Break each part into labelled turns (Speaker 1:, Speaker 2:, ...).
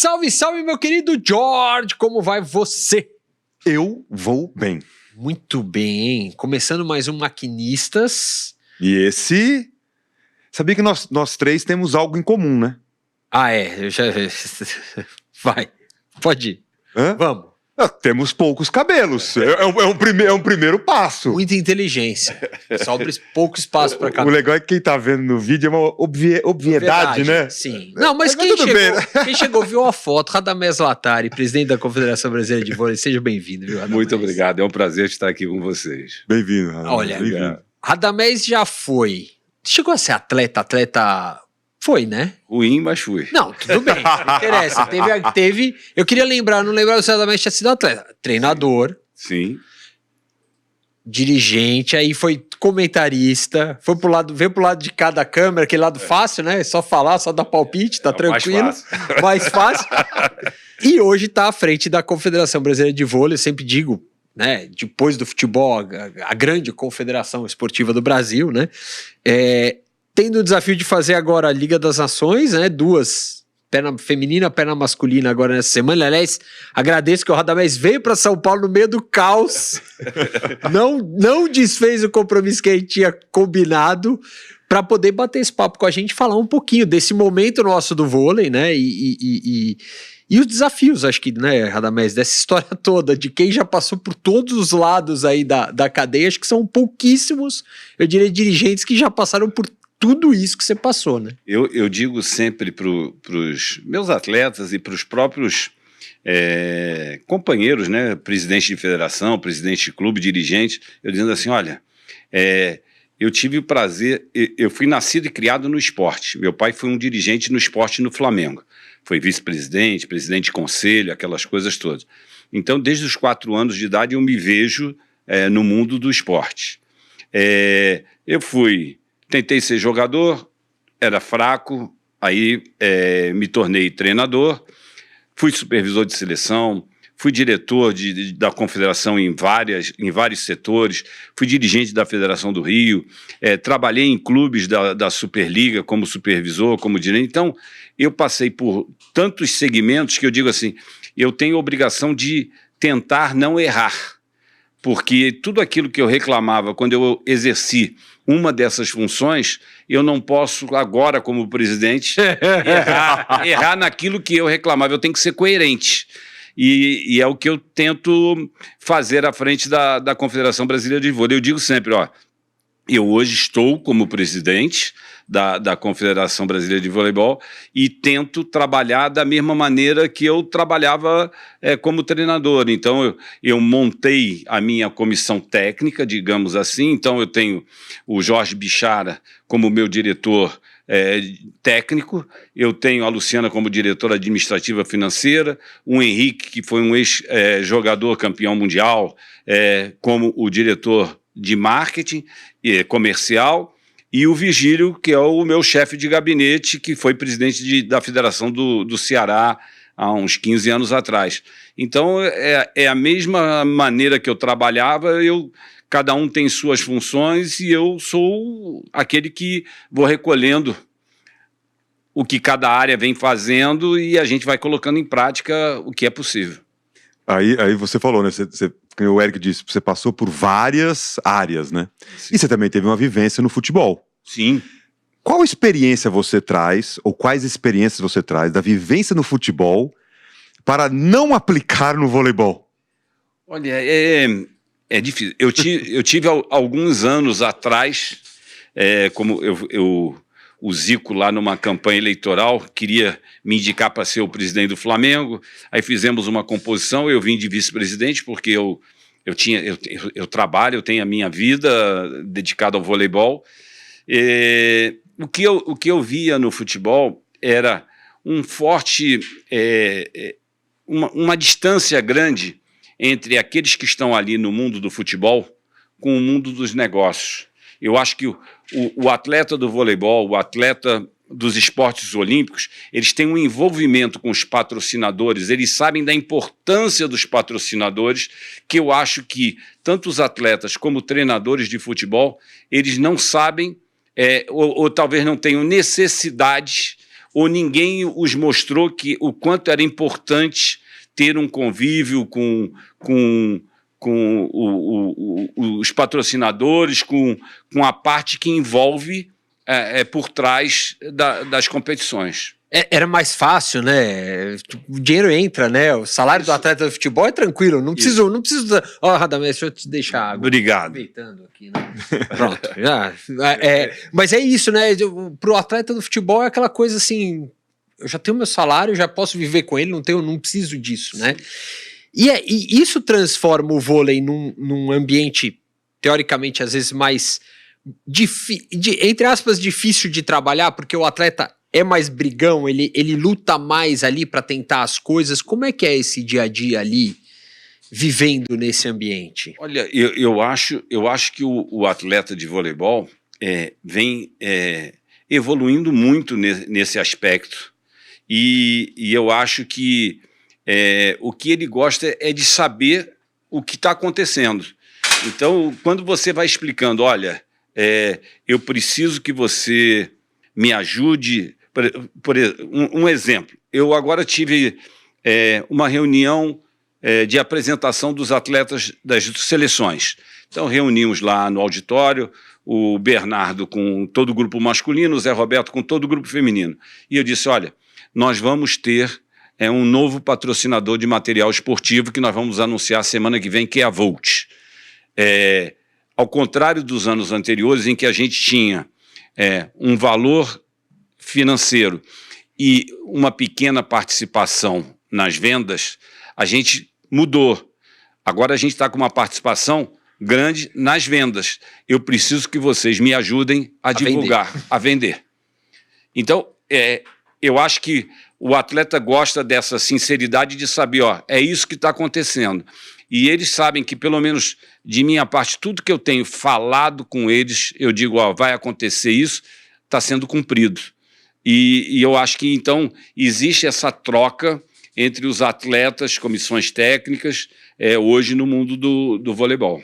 Speaker 1: Salve, salve, meu querido George! Como vai você?
Speaker 2: Eu vou bem.
Speaker 1: Muito bem, hein? Começando mais um Maquinistas.
Speaker 2: E esse... Sabia que nós três temos algo em comum, né?
Speaker 1: Ah, é. Eu já... Vai, pode ir.
Speaker 2: Hã?
Speaker 1: Vamos.
Speaker 2: Temos poucos cabelos. É um primeiro passo.
Speaker 1: Muita inteligência. Sobra pouco espaço para
Speaker 2: O
Speaker 1: cada.
Speaker 2: legal é que quem tá vendo no vídeo é uma obviedade, né?
Speaker 1: Sim. Não, mas quem chegou viu a foto. Radamés Latari, presidente da Confederação Brasileira de Vôlei. Seja bem-vindo, viu, Radamés?
Speaker 3: Muito obrigado, é um prazer estar aqui com vocês.
Speaker 2: Bem-vindo, Radamés.
Speaker 1: Olha,
Speaker 2: bem-vindo.
Speaker 1: Radamés já foi. Chegou a ser atleta... Foi, né?
Speaker 3: Ruim, mas fui.
Speaker 1: Não, tudo bem, não interessa. Teve. Eu queria lembrar, não lembrava se o Radamés tinha sido atleta. Treinador,
Speaker 3: Sim.
Speaker 1: dirigente, aí foi comentarista, veio pro lado de cada câmera, aquele lado fácil, né? Só falar, só dar palpite, tá tranquilo. Mais fácil. E hoje tá à frente da Confederação Brasileira de Vôlei, eu sempre digo, né? Depois do futebol, a grande confederação esportiva do Brasil, né? Tendo o desafio de fazer agora a Liga das Nações, né? Duas, perna feminina, perna masculina agora nessa semana. Aliás, agradeço que o Radamés veio para São Paulo no meio do caos. não desfez o compromisso que a gente tinha combinado para poder bater esse papo com a gente, falar um pouquinho desse momento nosso do vôlei, né? E os desafios, acho que, né, Radamés, dessa história toda, de quem já passou por todos os lados aí da cadeia, acho que são pouquíssimos, eu diria, dirigentes que já passaram por tudo isso que você passou, né?
Speaker 3: Eu digo sempre para os meus atletas e para os próprios companheiros, né, presidente de federação, presidente de clube, dirigente, eu dizendo assim, olha, eu tive o prazer, eu fui nascido e criado no esporte, meu pai foi um dirigente no esporte no Flamengo, foi vice-presidente, presidente de conselho, aquelas coisas todas. Então, desde os 4 anos de idade, eu me vejo no mundo do esporte. Tentei ser jogador, era fraco, aí me tornei treinador, fui supervisor de seleção, fui diretor da confederação em vários setores, fui dirigente da Federação do Rio, trabalhei em clubes da Superliga como supervisor, como dirigente. Então, eu passei por tantos segmentos que eu digo assim, eu tenho a obrigação de tentar não errar, porque tudo aquilo que eu reclamava quando eu exerci uma dessas funções, eu não posso agora, como presidente, errar naquilo que eu reclamava, eu tenho que ser coerente. E é o que eu tento fazer à frente da Confederação Brasileira de Vôlei. Eu digo sempre, eu hoje estou como presidente da Confederação Brasileira de Voleibol e tento trabalhar da mesma maneira que eu trabalhava como treinador. Então, eu montei a minha comissão técnica, digamos assim. Então, eu tenho o Jorge Bichara como meu diretor técnico, eu tenho a Luciana como diretora administrativa financeira, o Henrique, que foi um ex-jogador campeão mundial, como o diretor de marketing comercial, e o Vigílio, que é o meu chefe de gabinete, que foi presidente da Federação do Ceará há uns 15 anos atrás. Então, é a mesma maneira que eu trabalhava, cada um tem suas funções e eu sou aquele que vou recolhendo o que cada área vem fazendo e a gente vai colocando em prática o que é possível.
Speaker 2: Aí você falou, né? O Eric disse, você passou por várias áreas, né? Sim. E você também teve uma vivência no futebol.
Speaker 3: Sim.
Speaker 2: Qual experiência você traz, ou quais experiências você traz da vivência no futebol para não aplicar no voleibol?
Speaker 3: Olha, é difícil. Eu tive alguns anos atrás, como o Zico lá numa campanha eleitoral queria me indicar para ser o presidente do Flamengo, aí fizemos uma composição, eu vim de vice-presidente porque eu trabalho, eu tenho a minha vida dedicada ao voleibol. O que eu via no futebol era um forte, uma distância grande entre aqueles que estão ali no mundo do futebol com o mundo dos negócios. Eu acho que o atleta do voleibol, o atleta dos esportes olímpicos, eles têm um envolvimento com os patrocinadores, eles sabem da importância dos patrocinadores, que eu acho que tanto os atletas como treinadores de futebol, eles não sabem, ou talvez não tenham necessidade ou ninguém os mostrou o quanto era importante ter um convívio com os patrocinadores, com a parte que envolve por trás das competições.
Speaker 1: Era mais fácil, né? O dinheiro entra, né? O salário do atleta de futebol é tranquilo. Não preciso. Radamés, deixa eu te deixar água.
Speaker 3: Obrigado.
Speaker 1: Aproveitando aqui, né? Pronto. Mas é isso, né? Pro atleta do futebol é aquela coisa assim. Eu já tenho meu salário, já posso viver com ele, não preciso disso, né? E isso transforma o vôlei num ambiente, teoricamente, às vezes mais, entre aspas, difícil de trabalhar, porque o atleta é mais brigão, ele luta mais ali para tentar as coisas. Como é que é esse dia a dia ali, vivendo nesse ambiente?
Speaker 3: Olha, eu acho que o atleta de voleibol vem evoluindo muito nesse aspecto. E eu acho que o que ele gosta é de saber o que está acontecendo. Então, quando você vai explicando, olha, eu preciso que você me ajude. Por um exemplo, eu agora tive uma reunião de apresentação dos atletas das seleções. Então, reunimos lá no auditório o Bernardo com todo o grupo masculino, o Zé Roberto com todo o grupo feminino. E eu disse, olha, nós vamos ter um novo patrocinador de material esportivo que nós vamos anunciar semana que vem, que é a Volt. Ao contrário dos anos anteriores, em que a gente tinha um valor financeiro e uma pequena participação nas vendas, a gente mudou. Agora a gente está com uma participação grande nas vendas. Eu preciso que vocês me ajudem a divulgar, a vender. Então, eu acho que o atleta gosta dessa sinceridade de saber, é isso que está acontecendo. E eles sabem que, pelo menos de minha parte, tudo que eu tenho falado com eles, eu digo, vai acontecer isso, está sendo cumprido. E eu acho que, então, existe essa troca entre os atletas, comissões técnicas, hoje no mundo do voleibol.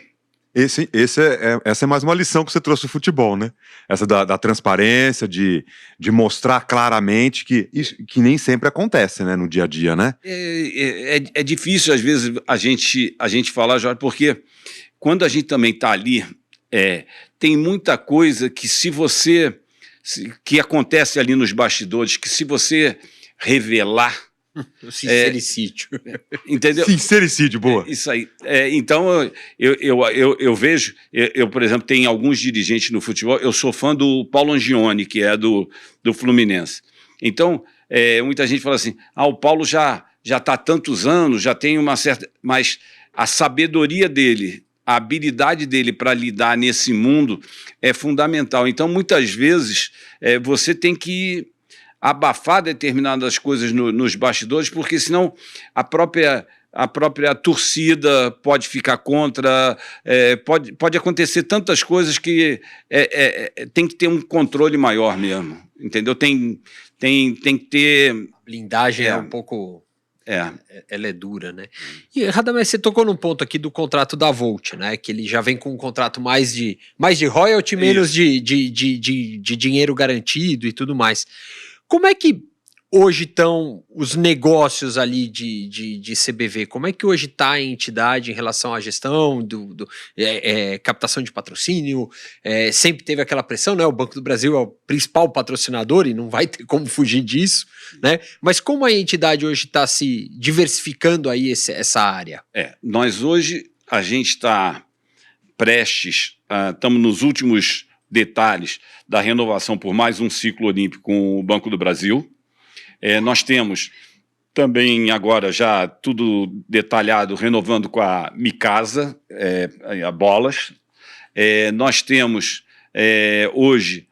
Speaker 2: Essa é mais uma lição que você trouxe do futebol, né? Essa da transparência, de mostrar claramente que nem sempre acontece, né, no dia a dia, né?
Speaker 3: É difícil, às vezes, a gente falar, Jorge, porque quando a gente também está ali, tem muita coisa que que acontece ali nos bastidores, que se você revelar...
Speaker 1: O sincericídio.
Speaker 3: Entendeu?
Speaker 2: Sincericídio, boa.
Speaker 3: Isso aí. Então, eu vejo, por exemplo, tem alguns dirigentes no futebol, eu sou fã do Paulo Angione, que é do Fluminense. Então, muita gente fala assim, o Paulo já está há tantos anos, já tem uma certa... Mas a sabedoria dele, a habilidade dele para lidar nesse mundo é fundamental. Então, muitas vezes, você tem que abafar determinadas coisas nos bastidores, porque senão a própria torcida pode ficar contra, pode acontecer tantas coisas que tem que ter um controle maior mesmo, entendeu? Tem que ter...
Speaker 1: A blindagem é um pouco... Ela é dura, né? E, Radamés, você tocou num ponto aqui do contrato da Volt, né? Que ele já vem com um contrato mais de royalty, menos de dinheiro garantido e tudo mais. Como é que hoje estão os negócios ali de CBV? Como é que hoje está a entidade em relação à gestão, captação de patrocínio? Sempre teve aquela pressão, né? O Banco do Brasil é o principal patrocinador e não vai ter como fugir disso, né? Mas como a entidade hoje está se diversificando aí essa área?
Speaker 3: Nós hoje, a gente está prestes, estamos nos últimos detalhes da renovação por mais um ciclo olímpico com o Banco do Brasil. Nós temos também agora já tudo detalhado, renovando com a Micasa, a Bolas. Nós temos hoje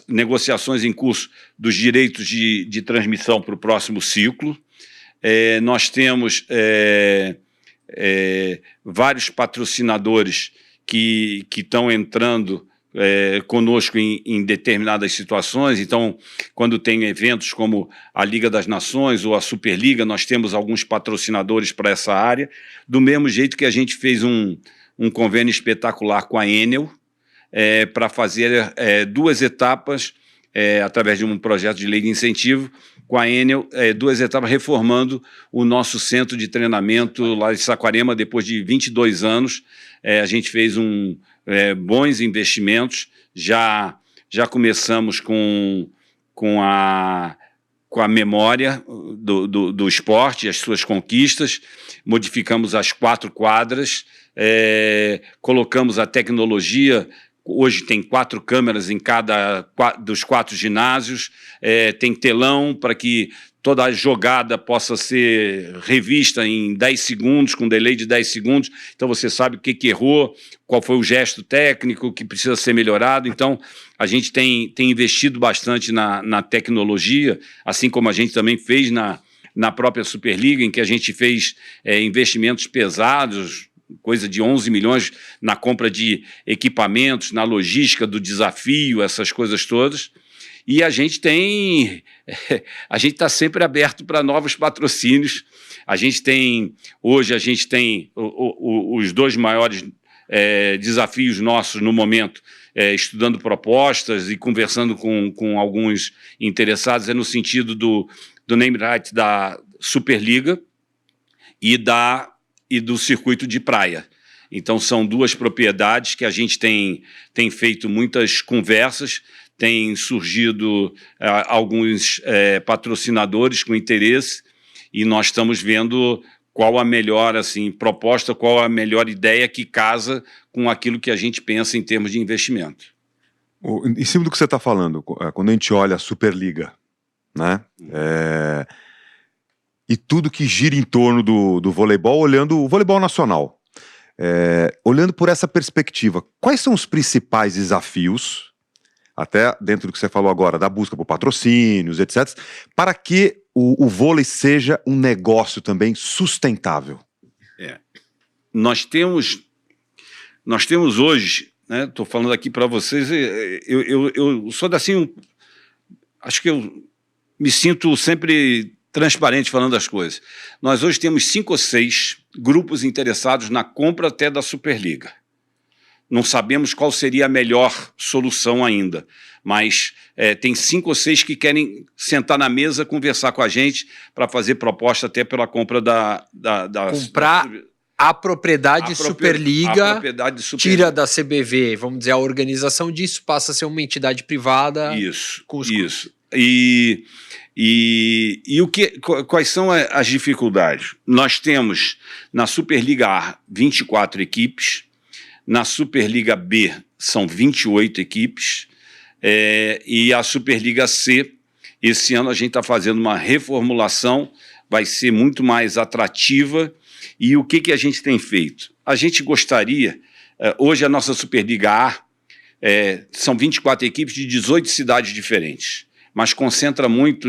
Speaker 3: negociações em curso dos direitos de transmissão para o próximo ciclo. Nós temos vários patrocinadores que estão entrando conosco em determinadas situações. Então, quando tem eventos como a Liga das Nações ou a Superliga, nós temos alguns patrocinadores para essa área, do mesmo jeito que a gente fez um convênio espetacular com a Enel, para fazer 2 etapas através de um projeto de lei de incentivo, com a Enel, 2 etapas reformando o nosso centro de treinamento lá em Saquarema, depois de 22 anos. A gente fez bons investimentos, já começamos com a memória do esporte, as suas conquistas, modificamos as 4 quadras, colocamos a tecnologia. Hoje tem 4 câmeras em cada dos 4 ginásios, tem telão para que toda a jogada possa ser revista em 10 segundos, com delay de 10 segundos, então você sabe o que errou, qual foi o gesto técnico que precisa ser melhorado. Então, a gente tem investido bastante na tecnologia, assim como a gente também fez na própria Superliga, em que a gente fez investimentos pesados, coisa de 11 milhões na compra de equipamentos, na logística do desafio, essas coisas todas. E a gente está sempre aberto para novos patrocínios. Hoje a gente tem os 2 maiores desafios nossos no momento, estudando propostas e conversando com alguns interessados, no sentido do name right da Superliga e do circuito de praia. Então, são 2 propriedades que a gente tem feito muitas conversas, tem surgido alguns patrocinadores com interesse, e nós estamos vendo qual a melhor proposta, qual a melhor ideia que casa com aquilo que a gente pensa em termos de investimento.
Speaker 2: Em cima do que você está falando, quando a gente olha a Superliga, né? E tudo que gira em torno do voleibol, olhando o voleibol nacional, olhando por essa perspectiva, quais são os principais desafios, até dentro do que você falou agora, da busca por patrocínios, etc., para que o vôlei seja um negócio também sustentável?
Speaker 3: Nós temos hoje, estou falando aqui para vocês, eu sou acho que eu me sinto sempre transparente falando as coisas. Nós hoje temos 5 ou 6 grupos interessados na compra até da Superliga. Não sabemos qual seria a melhor solução ainda, mas tem 5 ou 6 que querem sentar na mesa, conversar com a gente para fazer proposta até pela compra
Speaker 1: comprar a propriedade Superliga, tira da CBV, vamos dizer, a organização disso, passa a ser uma entidade privada.
Speaker 3: Isso. Quais são as dificuldades? Nós temos na Superliga A 24 equipes, na Superliga B são 28 equipes, e a Superliga C, esse ano a gente está fazendo uma reformulação, vai ser muito mais atrativa. E o que a gente tem feito? A gente gostaria, hoje a nossa Superliga A são 24 equipes de 18 cidades diferentes, mas concentra muito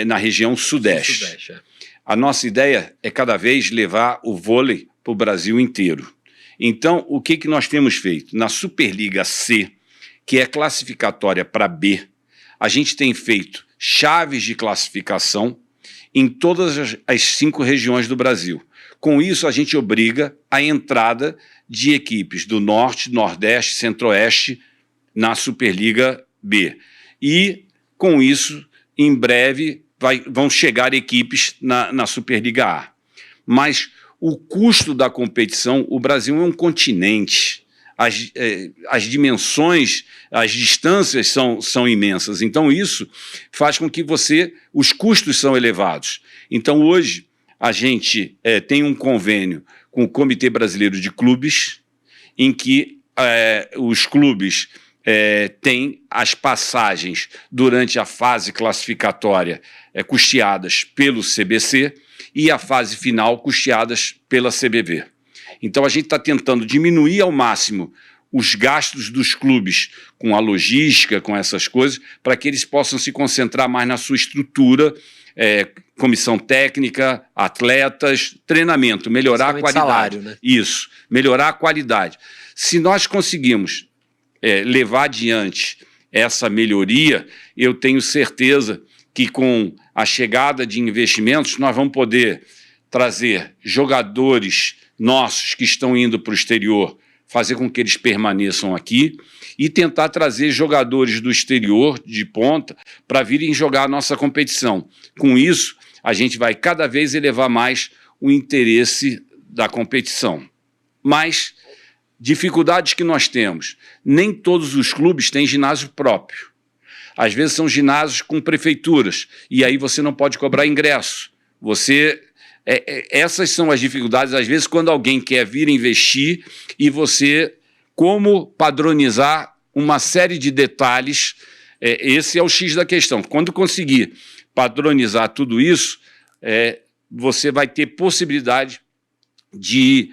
Speaker 3: na região sudeste. A nossa ideia é cada vez levar o vôlei para o Brasil inteiro. Então, o que nós temos feito? Na Superliga C, que é classificatória para B, a gente tem feito chaves de classificação em todas as 5 regiões do Brasil. Com isso, a gente obriga a entrada de equipes do Norte, Nordeste, Centro-Oeste na Superliga B. E, com isso, em breve, vão chegar equipes na Superliga A. Mas o custo da competição, o Brasil é um continente, as dimensões, as distâncias são imensas, então isso faz com que os custos são elevados. Então hoje a gente tem um convênio com o Comitê Brasileiro de Clubes, em que os clubes têm as passagens durante a fase classificatória custeadas pelo CBC, e a fase final custeadas pela CBV. Então, a gente está tentando diminuir ao máximo os gastos dos clubes com a logística, com essas coisas, para que eles possam se concentrar mais na sua estrutura, comissão técnica, atletas, treinamento, melhorar a qualidade.
Speaker 1: Salário, né?
Speaker 3: Isso, melhorar a qualidade. Se nós conseguimos levar adiante essa melhoria, eu tenho certeza que com a chegada de investimentos nós vamos poder trazer jogadores nossos que estão indo para o exterior fazer com que eles permaneçam aqui e tentar trazer jogadores do exterior, de ponta, para virem jogar a nossa competição. Com isso, a gente vai cada vez elevar mais o interesse da competição. Mas, dificuldades que nós temos, nem todos os clubes têm ginásio próprio. Às vezes são ginásios com prefeituras, e aí você não pode cobrar ingresso. Essas são as dificuldades, às vezes, quando alguém quer vir investir e você, como padronizar uma série de detalhes, esse é o X da questão. Quando conseguir padronizar tudo isso, você vai ter possibilidade de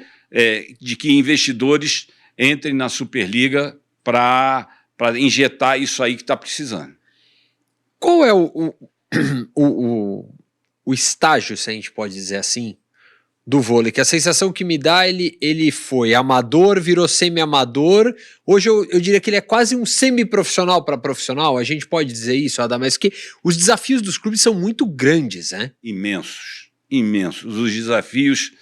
Speaker 3: que investidores entrem na Superliga para injetar isso aí que está precisando.
Speaker 1: Qual é o estágio, se a gente pode dizer assim, do vôlei? Que a sensação que me dá, ele foi amador, virou semi-amador. Hoje eu diria que ele é quase um semi-profissional para profissional. A gente pode dizer isso, Adamés, que os desafios dos clubes são muito grandes, né?
Speaker 3: Imensos, imensos. Os desafios...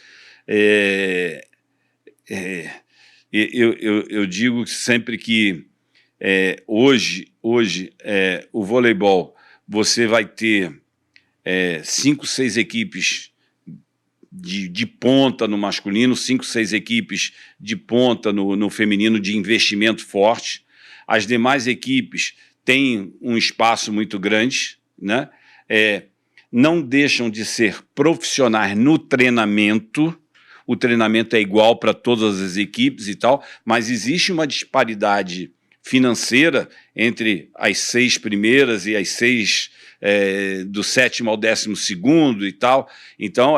Speaker 3: Eu digo sempre que hoje o voleibol, você vai ter 5, 6 equipes de ponta no masculino, 5, 6 equipes de ponta no feminino de investimento forte. As demais equipes têm um espaço muito grande, né? Não deixam de ser profissionais no treinamento. O treinamento é igual para todas as equipes e tal, mas existe uma disparidade financeira entre as 6 primeiras e as 6 do 7º ao 12º e tal. Então,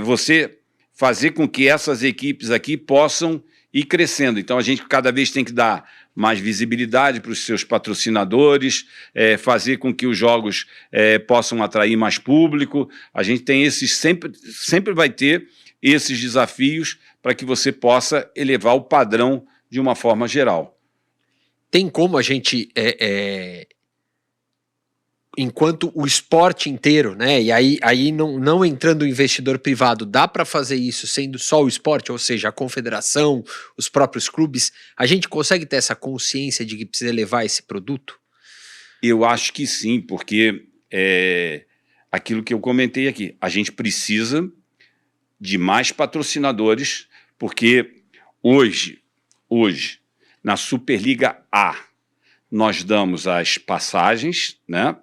Speaker 3: você fazer com que essas equipes aqui possam ir crescendo. Então, a gente cada vez tem que dar mais visibilidade para os seus patrocinadores, fazer com que os jogos possam atrair mais público. A gente tem sempre vai ter esses desafios para que você possa elevar o padrão de uma forma geral.
Speaker 1: Tem como a gente, enquanto o esporte inteiro, né? E aí não entrando o investidor privado, dá para fazer isso sendo só o esporte, ou seja, a confederação, os próprios clubes, a gente consegue ter essa consciência de que precisa levar esse produto?
Speaker 3: Eu acho que sim, porque aquilo que eu comentei aqui, a gente precisa de mais patrocinadores, porque hoje, na Superliga A, nós damos as passagens, né?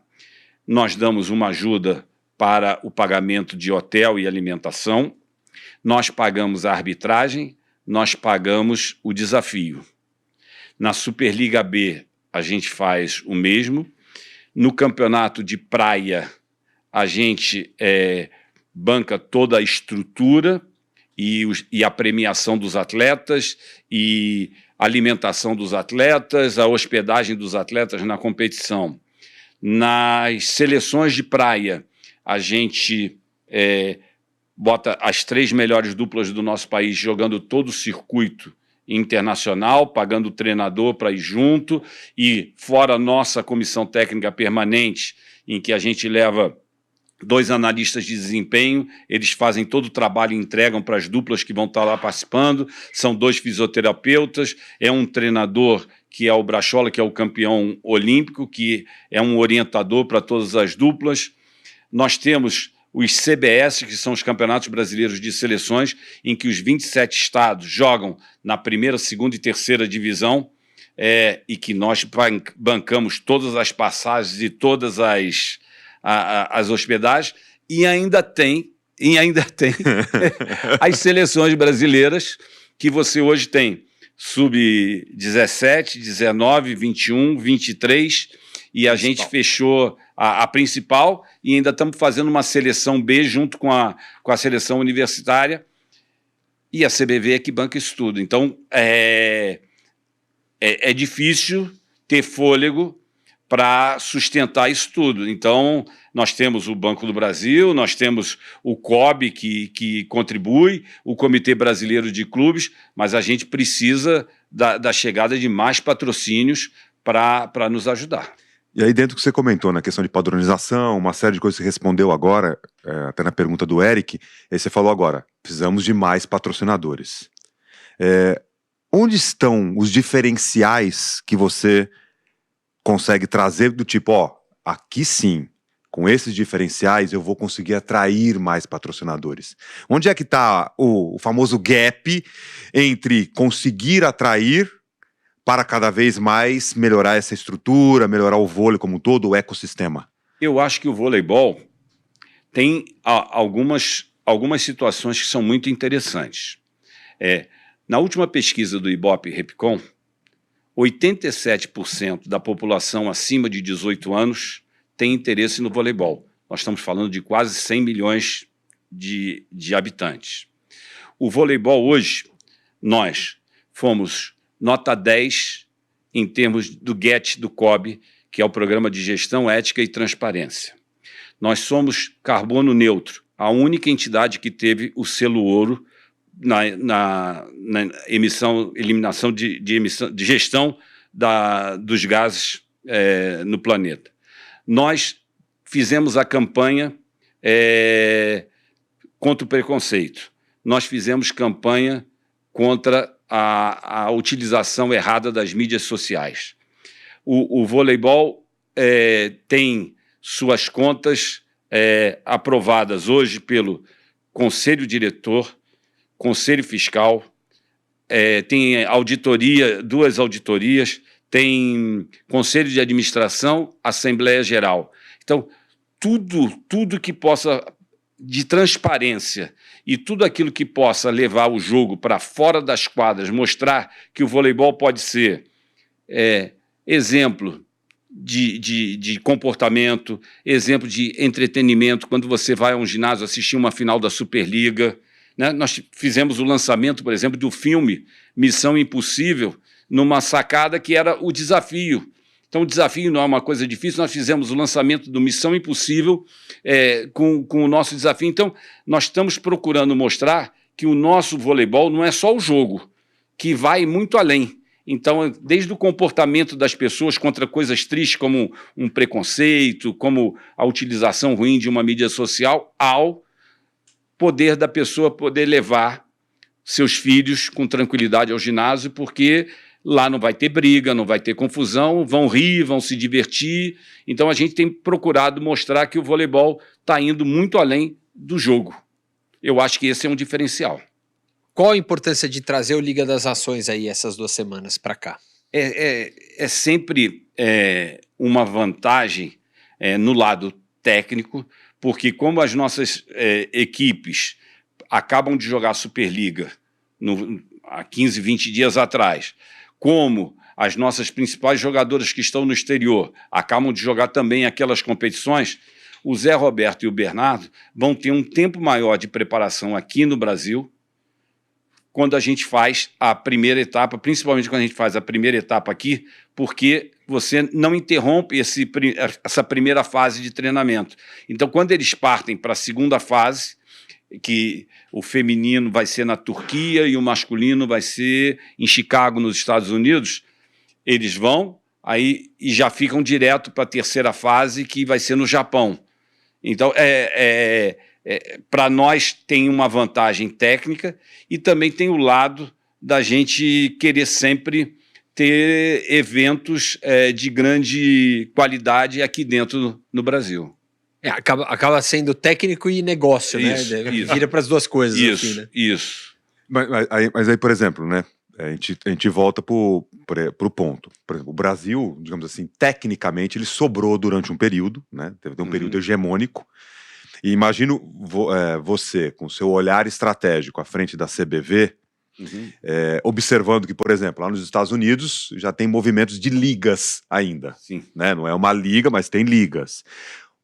Speaker 3: Nós damos uma ajuda para o pagamento de hotel e alimentação, nós pagamos a arbitragem, nós pagamos o desafio. Na Superliga B, a gente faz o mesmo. No campeonato de praia, a gente banca toda a estrutura e a premiação dos atletas e a alimentação dos atletas, a hospedagem dos atletas na competição. Nas seleções de praia, a gente bota as 3 melhores duplas do nosso país jogando todo o circuito internacional, pagando o treinador para ir junto, e fora a nossa comissão técnica permanente, em que a gente leva 2 analistas de desempenho, eles fazem todo o trabalho e entregam para as duplas que vão estar lá participando, são 2 fisioterapeutas, um treinador que é o Brachola, que é o campeão olímpico, que é um orientador para todas as duplas. Nós temos os CBS, que são os Campeonatos Brasileiros de Seleções, em que os 27 estados jogam na 1ª, 2ª e 3ª divisão, e que nós bancamos todas as passagens e todas as hospedagens, e ainda tem as seleções brasileiras, que você hoje tem sub-17, 19, 21, 23, e a gente fechou a principal, e ainda estamos fazendo uma seleção B junto com a seleção universitária, e a CBV é que banca isso tudo. Então, é difícil ter fôlego para sustentar isso tudo. Então, nós temos o Banco do Brasil, nós temos o COB, que contribui, o Comitê Brasileiro de Clubes, mas a gente precisa da chegada de mais patrocínios para nos ajudar.
Speaker 2: E aí, dentro do que você comentou na questão de padronização, uma série de coisas que você respondeu agora, até na pergunta do Eric, aí você falou agora, precisamos de mais patrocinadores. Onde estão os diferenciais que você consegue trazer do tipo, ó, aqui sim, com esses diferenciais eu vou conseguir atrair mais patrocinadores? Onde é que está o famoso gap entre conseguir atrair para cada vez mais melhorar essa estrutura, melhorar o vôlei como um todo, o ecossistema?
Speaker 3: Eu acho que o voleibol tem algumas situações que são muito interessantes. Na última pesquisa do Ibope-Repcon, 87% da população acima de 18 anos tem interesse no voleibol. Nós estamos falando de quase 100 milhões de habitantes. O voleibol hoje, nós fomos nota 10 em termos do GET do COB, que é o Programa de Gestão, Ética e Transparência. Nós somos carbono neutro, a única entidade que teve o selo ouro na eliminação de gestão dos gases no planeta. Nós fizemos a campanha contra o preconceito. Nós fizemos campanha contra a utilização errada das mídias sociais. O voleibol tem suas contas aprovadas hoje pelo Conselho Diretor, Conselho Fiscal, tem auditoria, 2 auditorias, tem Conselho de Administração, Assembleia Geral. Então, tudo que possa, de transparência, e tudo aquilo que possa levar o jogo para fora das quadras, mostrar que o voleibol pode ser exemplo de comportamento, exemplo de entretenimento, quando você vai a um ginásio assistir uma final da Superliga, né? Nós fizemos o lançamento, por exemplo, do filme Missão Impossível, numa sacada que era o desafio. Então, o desafio não é uma coisa difícil, nós fizemos o lançamento do Missão Impossível com o nosso desafio. Então, nós estamos procurando mostrar que o nosso voleibol não é só o jogo, que vai muito além. Então, desde o comportamento das pessoas contra coisas tristes como um preconceito, como a utilização ruim de uma mídia social, ao poder da pessoa poder levar seus filhos com tranquilidade ao ginásio, porque lá não vai ter briga, não vai ter confusão, vão rir, vão se divertir. Então, a gente tem procurado mostrar que o voleibol está indo muito além do jogo. Eu acho que esse é um diferencial.
Speaker 1: Qual a importância de trazer o Liga das Nações aí essas 2 semanas para cá?
Speaker 3: É sempre uma vantagem no lado técnico, porque como as nossas equipes acabam de jogar a Superliga há 15, 20 dias atrás, como as nossas principais jogadoras que estão no exterior acabam de jogar também aquelas competições, o Zé Roberto e o Bernardo vão ter um tempo maior de preparação aqui no Brasil, quando a gente faz a primeira etapa, principalmente quando a gente faz a primeira etapa aqui, porque você não interrompe essa primeira fase de treinamento. Então, quando eles partem para a segunda fase, que o feminino vai ser na Turquia e o masculino vai ser em Chicago, nos Estados Unidos, eles vão aí e já ficam direto para a terceira fase, que vai ser no Japão. Então, para nós tem uma vantagem técnica e também tem o lado da gente querer sempre ter eventos de grande qualidade aqui dentro no Brasil.
Speaker 1: Acaba sendo técnico e negócio,
Speaker 3: isso,
Speaker 1: né?
Speaker 3: Isso.
Speaker 1: Vira para as 2 coisas.
Speaker 3: Isso,
Speaker 1: assim, né?
Speaker 3: Isso.
Speaker 2: Mas aí, por exemplo, né? A gente volta pro ponto. Por exemplo, o Brasil, digamos assim, tecnicamente, ele sobrou durante um período, né? Teve um período hegemônico. E imagino você, com seu olhar estratégico à frente da CBV, observando que, por exemplo, lá nos Estados Unidos já tem movimentos de ligas ainda.
Speaker 3: Sim.
Speaker 2: Né? Não é uma liga, mas tem ligas.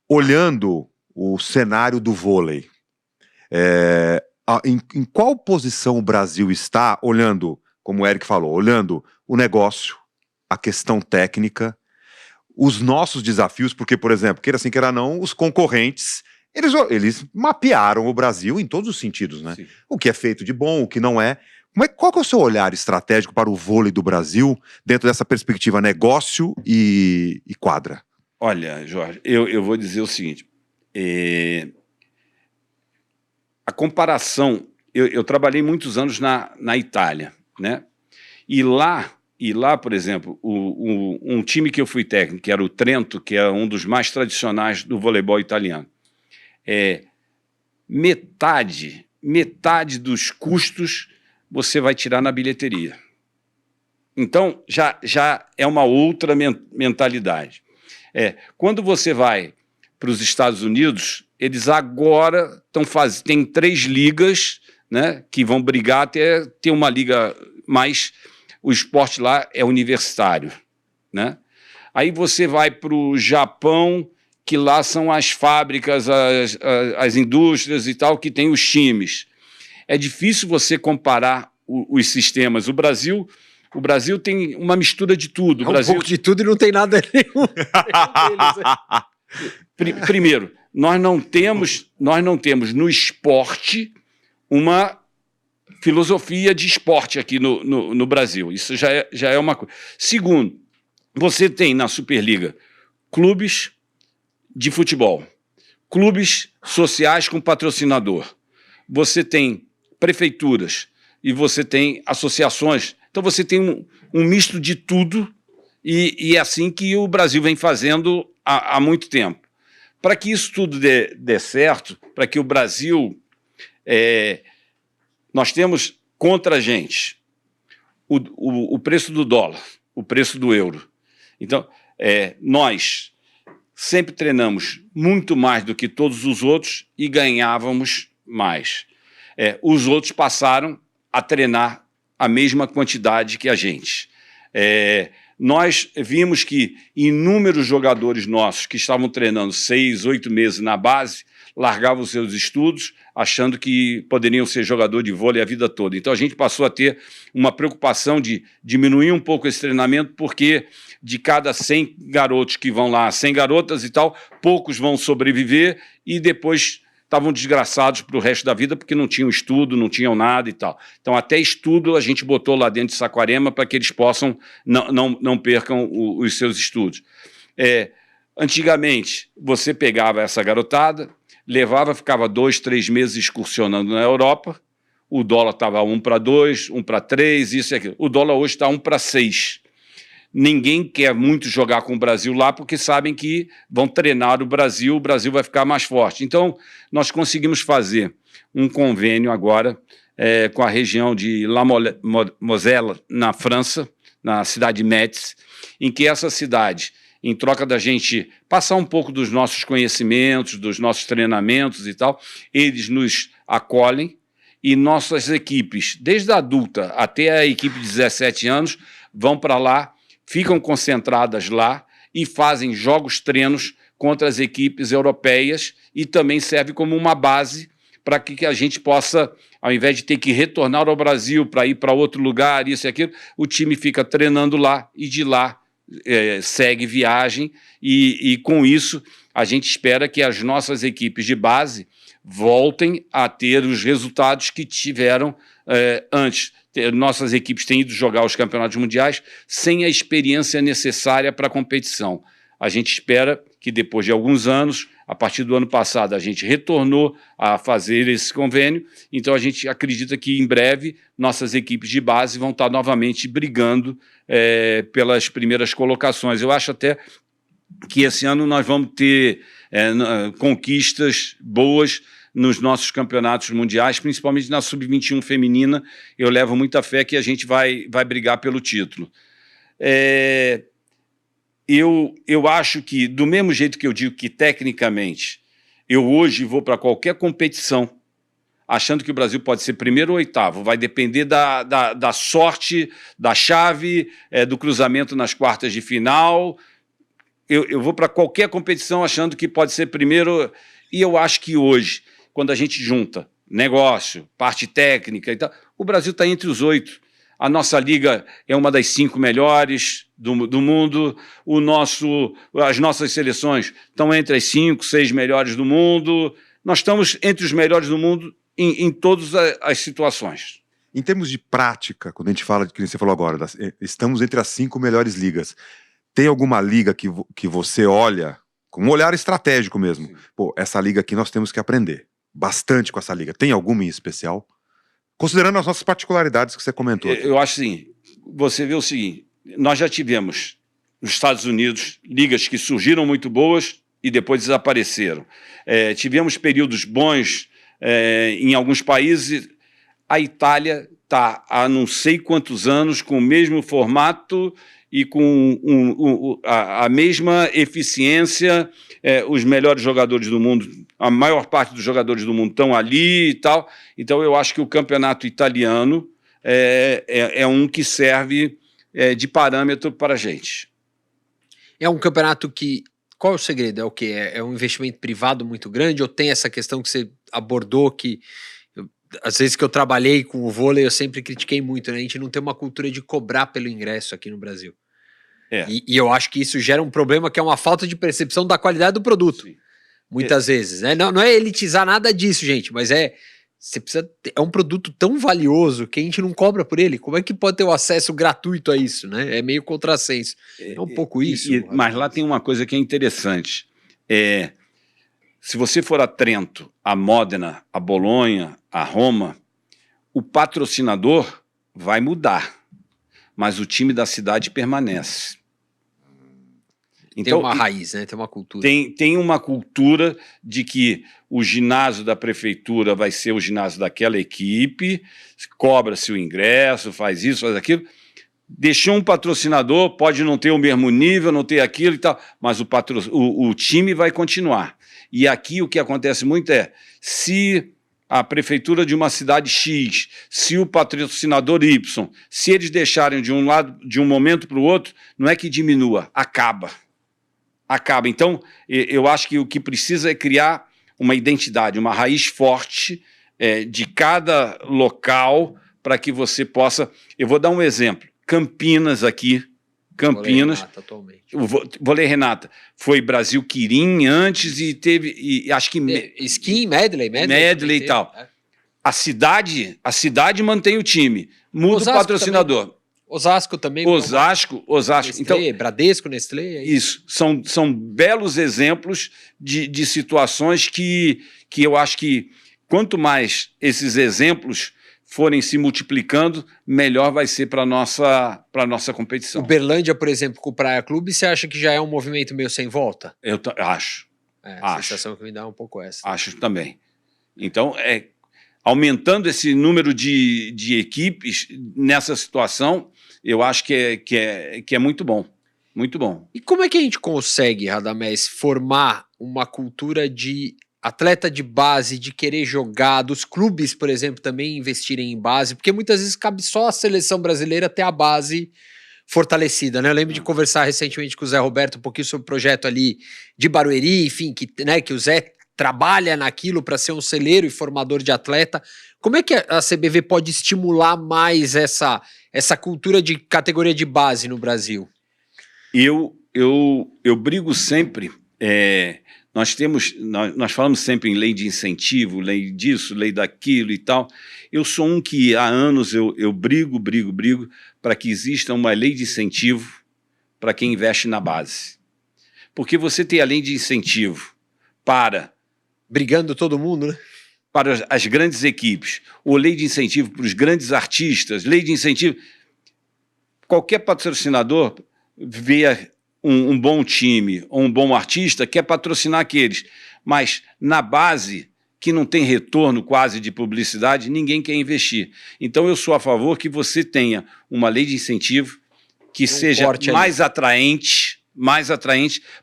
Speaker 2: Olhando o cenário do vôlei, em qual posição o Brasil está, olhando, como o Eric falou, olhando o negócio, a questão técnica, os nossos desafios, porque, por exemplo, queira sim, queira não, os concorrentes, eles mapearam o Brasil em todos os sentidos, né?
Speaker 3: Sim.
Speaker 2: O que é feito de bom, o que não é. Qual que é o seu olhar estratégico para o vôlei do Brasil, dentro dessa perspectiva negócio e quadra?
Speaker 3: Olha, Jorge, eu vou dizer o seguinte, a comparação, eu trabalhei muitos anos na Itália, né? E lá, por exemplo, um time que eu fui técnico, que era o Trento, que é um dos mais tradicionais do voleibol italiano, metade dos custos você vai tirar na bilheteria. Então, já é uma outra mentalidade. Quando você vai para os Estados Unidos, eles agora têm 3 ligas, né, que vão brigar até ter uma liga mais... O esporte lá é universitário, né? Aí você vai para o Japão, que lá são as fábricas, as indústrias e tal, que tem os times. É difícil você comparar os sistemas. O Brasil tem uma mistura de tudo.
Speaker 1: Um pouco de tudo e não tem nada nenhum.
Speaker 3: Primeiro, nós não temos no esporte uma filosofia de esporte aqui no Brasil. Isso já é uma coisa. Segundo, você tem na Superliga clubes de futebol, clubes sociais com patrocinador, você tem prefeituras e você tem associações. Então você tem um misto de tudo e é assim que o Brasil vem fazendo há muito tempo. Para que isso tudo dê certo, para que o Brasil... Nós temos contra a gente o preço do dólar, o preço do euro. Então, nós sempre treinamos muito mais do que todos os outros e ganhávamos mais. Os outros passaram a treinar a mesma quantidade que a gente. Nós vimos que inúmeros jogadores nossos que estavam treinando 6, 8 meses na base largavam os seus estudos achando que poderiam ser jogador de vôlei a vida toda. Então a gente passou a ter uma preocupação de diminuir um pouco esse treinamento, porque de cada 100 garotos que vão lá, 100 garotas e tal, poucos vão sobreviver e depois estavam desgraçados para o resto da vida porque não tinham estudo, não tinham nada e tal. Então até estudo a gente botou lá dentro de Saquarema para que eles possam, não percam os seus estudos. Antigamente, você pegava essa garotada, levava, ficava 2, 3 meses excursionando na Europa, o dólar estava 1 para 2, 1 para 3, isso e aquilo. O dólar hoje está 1 para 6. Ninguém quer muito jogar com o Brasil lá porque sabem que vão treinar o Brasil vai ficar mais forte. Então, nós conseguimos fazer um convênio agora com a região de La Moselle, na França, na cidade de Metz, em que essa cidade... em troca da gente passar um pouco dos nossos conhecimentos, dos nossos treinamentos e tal, eles nos acolhem e nossas equipes, desde a adulta até a equipe de 17 anos, vão para lá, ficam concentradas lá e fazem jogos-treinos contra as equipes europeias e também serve como uma base para que a gente possa, ao invés de ter que retornar ao Brasil para ir para outro lugar, isso e aquilo, o time fica treinando lá e de lá segue viagem e com isso a gente espera que as nossas equipes de base voltem a ter os resultados que tiveram antes. Nossas equipes têm ido jogar os campeonatos mundiais sem a experiência necessária para a competição. A gente espera que depois de alguns anos, a partir do ano passado, a gente retornou a fazer esse convênio, então a gente acredita que em breve nossas equipes de base vão estar novamente brigando pelas primeiras colocações. Eu acho até que esse ano nós vamos ter conquistas boas nos nossos campeonatos mundiais, principalmente na Sub-21 feminina. Eu levo muita fé que a gente vai brigar pelo título. Eu acho que, do mesmo jeito que eu digo que, tecnicamente, eu hoje vou para qualquer competição achando que o Brasil pode ser primeiro ou oitavo, vai depender da sorte, da chave, do cruzamento nas quartas de final. Eu vou para qualquer competição achando que pode ser primeiro, e eu acho que hoje, quando a gente junta negócio, parte técnica e tal, o Brasil está entre os 8. A nossa liga é uma das 5 melhores do mundo, as nossas seleções estão entre as 5, 6 melhores do mundo, nós estamos entre os melhores do mundo em todas as situações.
Speaker 2: Em termos de prática, quando a gente fala, que você falou agora, estamos entre as 5 melhores ligas, tem alguma liga que você olha com um olhar estratégico mesmo? Pô, essa liga aqui nós temos que aprender bastante com essa liga. Tem alguma em especial? Considerando as nossas particularidades que você comentou.
Speaker 3: Eu acho assim, você vê o seguinte, nós já tivemos nos Estados Unidos ligas que surgiram muito boas e depois desapareceram. Tivemos períodos bons em alguns países. A Itália está há não sei quantos anos com o mesmo formato e com a mesma eficiência, os melhores jogadores do mundo, a maior parte dos jogadores do mundo estão ali e tal. Então, eu acho que o campeonato italiano é um que serve de parâmetro para a gente.
Speaker 1: É um campeonato que... Qual é o segredo? É o quê? É um investimento privado muito grande ou tem essa questão que você abordou que... Às vezes que eu trabalhei com o vôlei, eu sempre critiquei muito, né? A gente não tem uma cultura de cobrar pelo ingresso aqui no Brasil. E eu acho que isso gera um problema que é uma falta de percepção da qualidade do produto. Sim. Muitas vezes, né? Não é elitizar nada disso, gente, mas você precisa é um produto tão valioso que a gente não cobra por ele. Como é que pode ter o acesso gratuito a isso, né? É meio contrassenso. É um pouco isso.
Speaker 3: Mas lá tem uma coisa que é interessante. Se você for a Trento, a Módena, a Bolonha, a Roma, o patrocinador vai mudar, mas o time da cidade permanece.
Speaker 1: Então, tem uma raiz, né? Tem uma cultura.
Speaker 3: Tem uma cultura de que o ginásio da prefeitura vai ser o ginásio daquela equipe, cobra-se o ingresso, faz isso, faz aquilo. Deixou um patrocinador, pode não ter o mesmo nível, não ter aquilo e tal, mas o time vai continuar. E aqui o que acontece muito se a prefeitura de uma cidade X, se o patrocinador Y, se eles deixarem de um lado, de um momento para o outro, não é que diminua, acaba. Então, eu acho que o que precisa é criar uma identidade, uma raiz forte de cada local para que você possa... Eu vou dar um exemplo. Campinas aqui, Campinas...
Speaker 1: Renata, atualmente.
Speaker 3: Vôlei Renata. Foi Brasil Quirim antes e teve... E acho que...
Speaker 1: Skin, medley
Speaker 3: e tal. A cidade mantém o time. Muda o patrocinador.
Speaker 1: Também. Osasco também.
Speaker 3: Osasco.
Speaker 1: Nestlé, então, Bradesco, Nestlé.
Speaker 3: Isso. São belos exemplos de situações que eu acho que quanto mais esses exemplos forem se multiplicando, melhor vai ser para a nossa competição.
Speaker 1: Uberlândia, por exemplo, com o Praia Clube, você acha que já é um movimento meio sem volta?
Speaker 3: Eu acho.
Speaker 1: A sensação que me dá é um pouco essa.
Speaker 3: Acho também. Então, aumentando esse número de equipes nessa situação, eu acho que é muito bom. Muito bom.
Speaker 1: E como é que a gente consegue, Radamés, formar uma cultura de atleta de base, de querer jogar, dos clubes, por exemplo, também investirem em base? Porque muitas vezes cabe só a seleção brasileira ter a base fortalecida, né? Eu lembro de conversar recentemente com o Zé Roberto um pouquinho sobre o projeto ali de Barueri, enfim, que o Zé trabalha naquilo para ser um celeiro e formador de atleta. Como é que a CBV pode estimular mais essa cultura de categoria de base no Brasil?
Speaker 3: Eu brigo sempre. Nós falamos sempre em lei de incentivo, lei disso, lei daquilo e tal. Eu sou um que há anos eu brigo para que exista uma lei de incentivo para quem investe na base. Porque você tem a lei de incentivo para...
Speaker 1: Brigando todo mundo, né?
Speaker 3: Para as grandes equipes, ou lei de incentivo para os grandes artistas, lei de incentivo... Qualquer patrocinador vê um bom time ou um bom artista, quer patrocinar aqueles, mas na base, que não tem retorno quase de publicidade, ninguém quer investir. Então eu sou a favor que você tenha uma lei de incentivo que seja mais atraente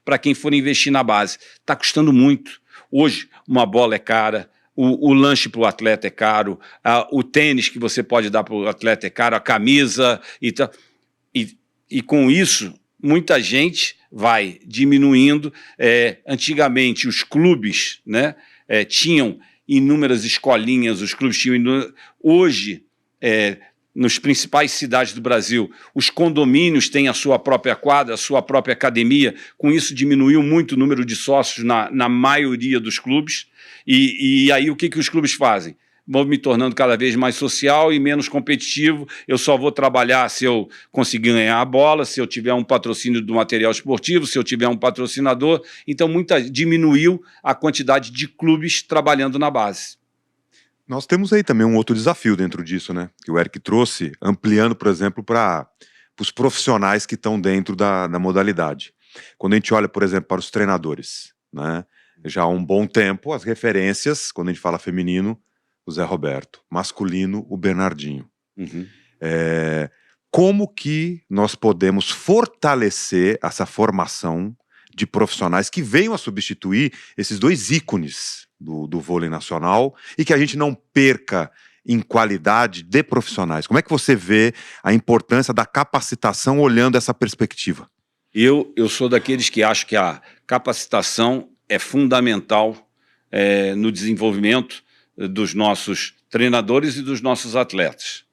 Speaker 3: para quem for investir na base. Está custando muito. Hoje, uma bola é cara, o lanche para o atleta é caro, o tênis que você pode dar para o atleta é caro, a camisa e tal. E com isso, muita gente vai diminuindo. Antigamente, os clubes, né, tinham inúmeras escolinhas, os clubes tinham... Hoje, nas principais cidades do Brasil, os condomínios têm a sua própria quadra, a sua própria academia. Com isso, diminuiu muito o número de sócios na maioria dos clubes. E aí, o que os clubes fazem? Vou me tornando cada vez mais social e menos competitivo. Eu só vou trabalhar se eu conseguir ganhar a bola, se eu tiver um patrocínio do material esportivo, se eu tiver um patrocinador. Então, diminuiu a quantidade de clubes trabalhando na base.
Speaker 2: Nós temos aí também um outro desafio dentro disso, né? Que o Eric trouxe, ampliando, por exemplo, para os profissionais que estão dentro da modalidade. Quando a gente olha, por exemplo, para os treinadores, né? Já há um bom tempo, as referências, quando a gente fala feminino, o Zé Roberto, masculino, o Bernardinho.
Speaker 3: Uhum.
Speaker 2: Como que nós podemos fortalecer essa formação de profissionais que venham a substituir esses dois ícones do vôlei nacional e que a gente não perca em qualidade de profissionais? Como é que você vê a importância da capacitação olhando essa perspectiva?
Speaker 3: Eu sou daqueles que acham que a capacitação é fundamental no desenvolvimento dos nossos treinadores e dos nossos atletas.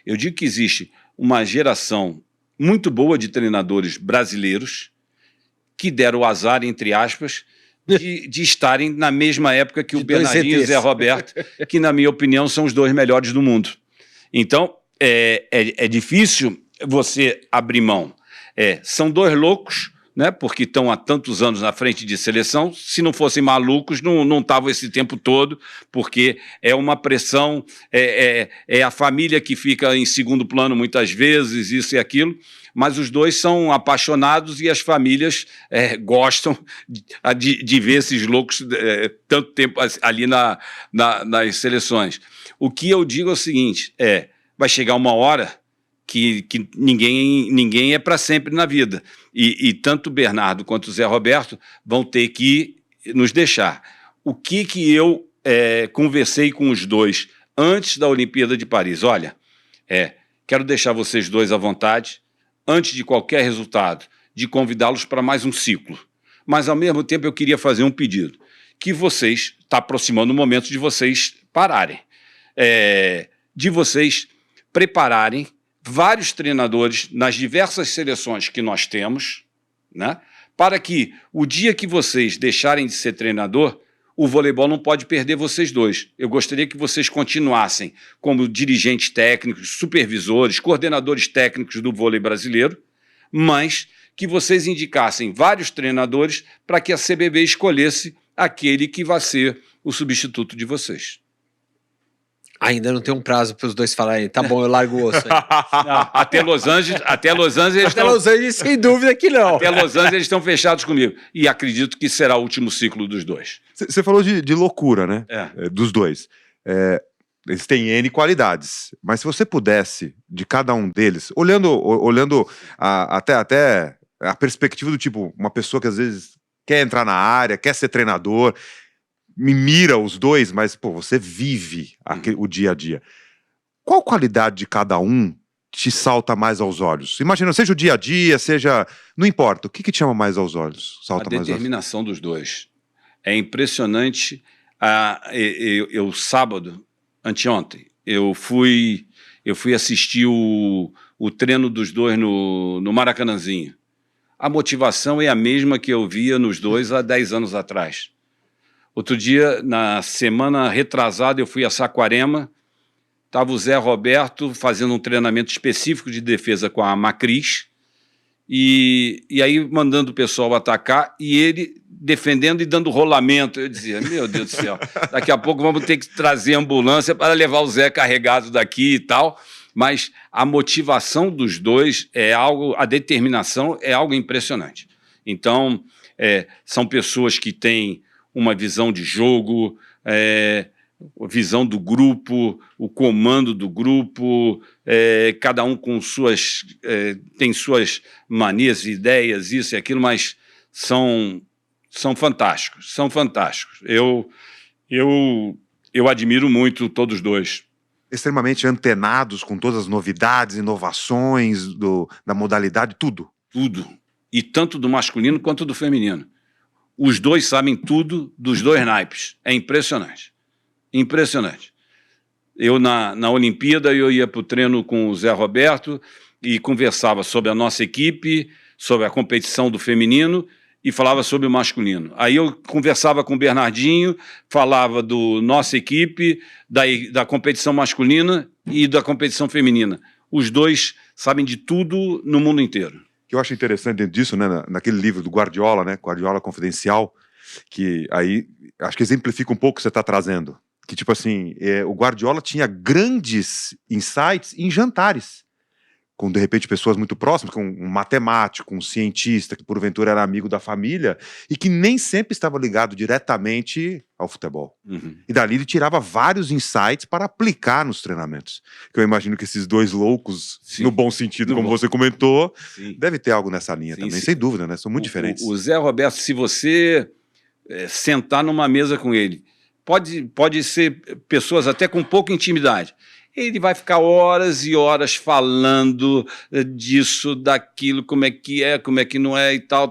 Speaker 3: Eu digo que existe uma geração muito boa de treinadores brasileiros que deram o azar, entre aspas, de estarem na mesma época que o Bernardinho e o Zé Roberto, que, na minha opinião, são os dois melhores do mundo. Então, é difícil você abrir mão. São dois loucos, né, porque estão há tantos anos na frente de seleção. Se não fossem malucos, não estavam esse tempo todo, porque é uma pressão, a família que fica em segundo plano muitas vezes, isso e aquilo, mas os dois são apaixonados e as famílias gostam de ver esses loucos tanto tempo ali nas seleções. O que eu digo é o seguinte, vai chegar uma hora que ninguém é para sempre na vida. E tanto o Bernardo quanto o Zé Roberto vão ter que nos deixar. O que eu conversei com os dois antes da Olimpíada de Paris? Olha, quero deixar vocês dois à vontade, antes de qualquer resultado, de convidá-los para mais um ciclo. Mas, ao mesmo tempo, eu queria fazer um pedido, que vocês, está aproximando o momento de vocês pararem, de vocês prepararem vários treinadores nas diversas seleções que nós temos, né, para que o dia que vocês deixarem de ser treinador, o voleibol não pode perder vocês dois. Eu gostaria que vocês continuassem como dirigentes técnicos, supervisores, coordenadores técnicos do vôlei brasileiro, mas que vocês indicassem vários treinadores para que a CBV escolhesse aquele que vai ser o substituto de vocês.
Speaker 1: Ainda não tem um prazo para os dois falarem, tá bom, eu largo o osso aí.
Speaker 3: Não, até Los Angeles eles estão...
Speaker 1: Los Angeles, sem dúvida que não.
Speaker 3: Até Los Angeles eles estão fechados comigo. E acredito que será o último ciclo dos dois.
Speaker 2: Você falou de loucura, né? Dos dois. Eles têm N qualidades. Mas se você pudesse, de cada um deles, olhando até a perspectiva do tipo, uma pessoa que às vezes quer entrar na área, quer ser treinador, me mira os dois, mas pô, você vive o dia a dia. Qual qualidade de cada um te salta mais aos olhos? Imagina, seja o dia a dia, seja... Não importa, o que te chama mais aos olhos?
Speaker 3: A determinação dos dois. É impressionante. Eu sábado, anteontem, eu fui assistir o treino dos dois no Maracanãzinho. A motivação é a mesma que eu via nos dois há 10 anos atrás. Outro dia, na semana retrasada, eu fui a Saquarema, estava o Zé Roberto fazendo um treinamento específico de defesa com a Macris, e aí mandando o pessoal atacar, e ele defendendo e dando rolamento. Eu dizia, meu Deus do céu, daqui a pouco vamos ter que trazer ambulância para levar o Zé carregado daqui e tal, mas a motivação dos dois a determinação é algo impressionante. Então, são pessoas que têm uma visão de jogo, visão do grupo, o comando do grupo, cada um com tem suas manias, ideias, isso e aquilo, mas são fantásticos, são fantásticos. Eu admiro muito todos os dois.
Speaker 2: Extremamente antenados com todas as novidades, inovações da modalidade, tudo.
Speaker 3: Tudo. E tanto do masculino quanto do feminino. Os dois sabem tudo dos dois naipes. É impressionante. Impressionante. Eu, na Olimpíada, eu ia para o treino com o Zé Roberto e conversava sobre a nossa equipe, sobre a competição do feminino e falava sobre o masculino. Aí eu conversava com o Bernardinho, falava da nossa equipe, da competição masculina e da competição feminina. Os dois sabem de tudo no mundo inteiro.
Speaker 2: Que eu acho interessante dentro disso, né, naquele livro do Guardiola, né, Guardiola Confidencial, que aí acho que exemplifica um pouco o que você está trazendo, que tipo assim, o Guardiola tinha grandes insights em jantares, com, de repente, pessoas muito próximas, com um matemático, um cientista, que porventura era amigo da família, e que nem sempre estava ligado diretamente ao futebol. E dali ele tirava vários insights para aplicar nos treinamentos. Que eu imagino que esses dois loucos, no bom sentido, como você comentou, deve ter algo nessa linha também, sem dúvida, né? São muito diferentes.
Speaker 3: O Zé Roberto, se você sentar numa mesa com ele, pode ser pessoas até com pouca intimidade, ele vai ficar horas e horas falando disso, daquilo, como é que não é e tal.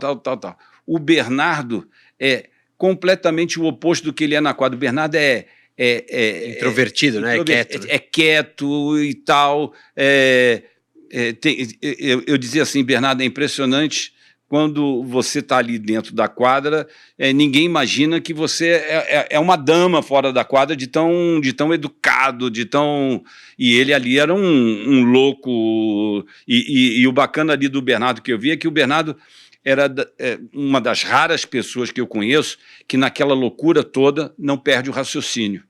Speaker 3: O Bernardo é completamente o oposto do que ele é na quadra. O Bernardo é
Speaker 1: introvertido, né?
Speaker 3: É quieto e tal. Eu dizia assim, Bernardo, é impressionante quando você está ali dentro da quadra, ninguém imagina que você é uma dama fora da quadra, de tão educado, E ele ali era um louco. E o bacana ali do Bernardo que eu vi é que o Bernardo era uma das raras pessoas que eu conheço que naquela loucura toda não perde o raciocínio.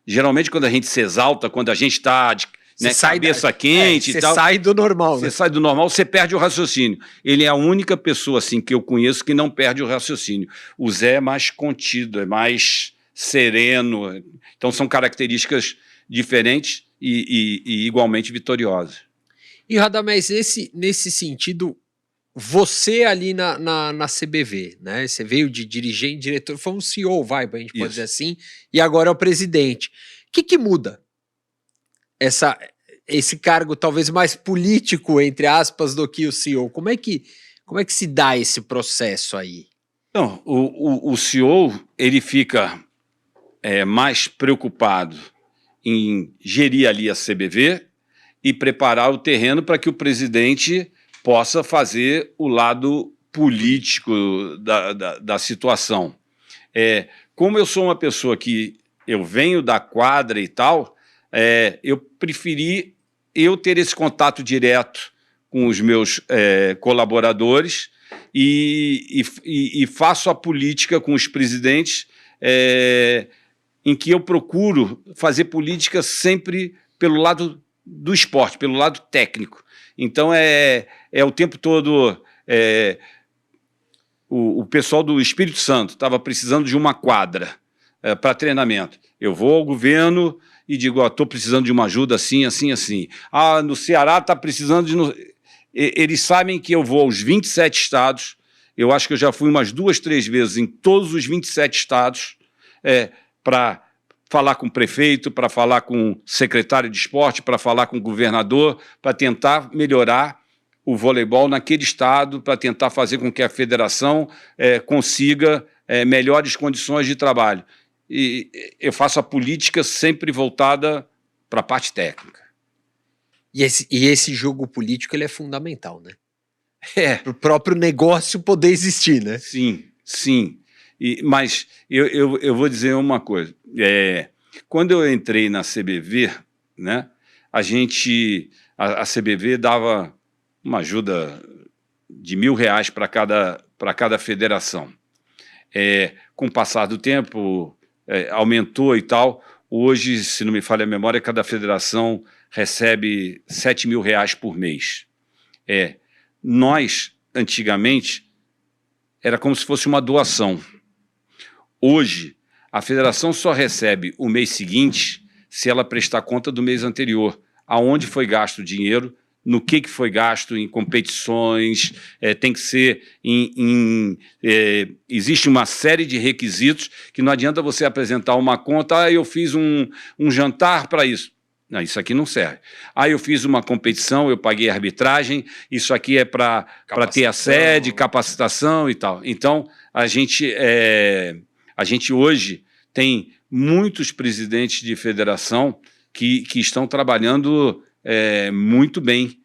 Speaker 3: Geralmente, quando a gente se exalta, quando a gente está... Né, cabeça quente e tal.
Speaker 1: Você sai do normal.
Speaker 3: Você sai do normal, você perde o raciocínio. Ele é a única pessoa assim que eu conheço que não perde o raciocínio. O Zé é mais contido, é mais sereno. Então são características diferentes e igualmente vitoriosas.
Speaker 1: E Radamés, nesse sentido, você ali na CBV, né? Você veio de dirigente, diretor, foi um CEO, a gente pode dizer assim, e agora é o presidente. O que muda? Esse cargo talvez mais político, entre aspas, do que o CEO. Como é que se dá esse processo aí?
Speaker 3: Não, o CEO ele fica mais preocupado em gerir ali a CBV e preparar o terreno para que o presidente possa fazer o lado político da situação. Como eu sou uma pessoa que eu venho da quadra e tal... eu preferi ter esse contato direto com os meus colaboradores e faço a política com os presidentes em que eu procuro fazer política sempre pelo lado do esporte, pelo lado técnico. Então, o tempo todo... o pessoal do Espírito Santo estava precisando de uma quadra para treinamento. Eu vou ao governo... e digo, estou precisando de uma ajuda assim. No Ceará está precisando de... Eles sabem que eu vou aos 27 estados, eu acho que eu já fui umas 2, 3 vezes em todos os 27 estados para falar com o prefeito, para falar com o secretário de esporte, para falar com o governador, para tentar melhorar o voleibol naquele estado, para tentar fazer com que a federação consiga melhores condições de trabalho. E eu faço a política sempre voltada para a parte técnica.
Speaker 1: E esse jogo político ele é fundamental, né? Para o próprio negócio poder existir, né?
Speaker 3: Sim. Mas eu vou dizer uma coisa. Quando eu entrei na CBV, né, a CBV dava uma ajuda de R$1.000 para cada federação. Com o passar do tempo... aumentou e tal. Hoje, se não me falha a memória, cada federação recebe R$7.000 por mês. Nós, antigamente, era como se fosse uma doação. Hoje, a federação só recebe o mês seguinte se ela prestar conta do mês anterior, aonde foi gasto o dinheiro, no que foi gasto em competições, tem que ser existe uma série de requisitos que não adianta você apresentar uma conta, eu fiz um jantar para isso. Não, isso aqui não serve. Eu fiz uma competição, eu paguei a arbitragem, isso aqui é para ter a sede, capacitação e tal. Então, a gente hoje tem muitos presidentes de federação que estão trabalhando muito bem.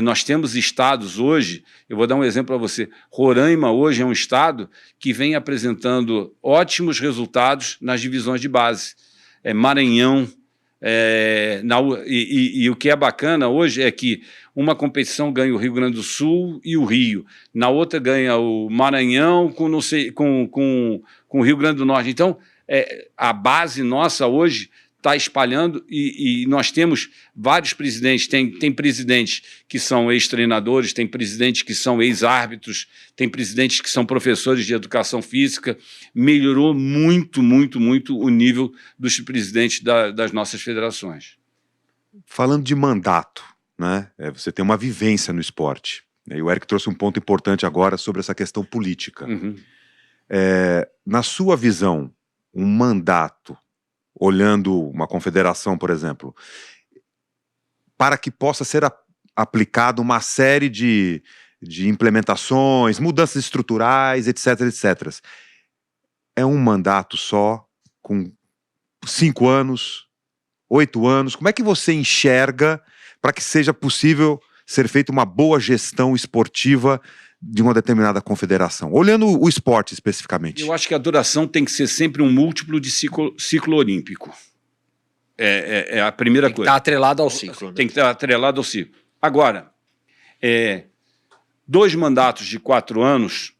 Speaker 3: Nós temos estados hoje, eu vou dar um exemplo para você, Roraima hoje é um estado que vem apresentando ótimos resultados nas divisões de base. Maranhão, e o que é bacana hoje é que uma competição ganha o Rio Grande do Sul e o Rio, na outra ganha o Maranhão com o Rio Grande do Norte. Então, a base nossa hoje está espalhando e nós temos vários presidentes, tem presidentes que são ex-treinadores, tem presidentes que são ex-árbitros, tem presidentes que são professores de educação física. Melhorou muito, muito, muito o nível dos presidentes das nossas federações.
Speaker 2: Falando de mandato, né? Você tem uma vivência no esporte. E o Eric trouxe um ponto importante agora sobre essa questão política.
Speaker 3: Uhum.
Speaker 2: Na sua visão, um mandato, olhando uma confederação, por exemplo, para que possa ser aplicado uma série de implementações, mudanças estruturais, etc, etc. É um mandato só, com 5 anos, 8 anos? Como é que você enxerga para que seja possível ser feita uma boa gestão esportiva de uma determinada confederação? Olhando o esporte especificamente.
Speaker 3: Eu acho que a duração tem que ser sempre um múltiplo de ciclo olímpico. É a primeira coisa.
Speaker 1: Tem que estar atrelado ao ciclo. Né?
Speaker 3: Tem que estar atrelado ao ciclo. Agora, 2 mandatos de 4 anos,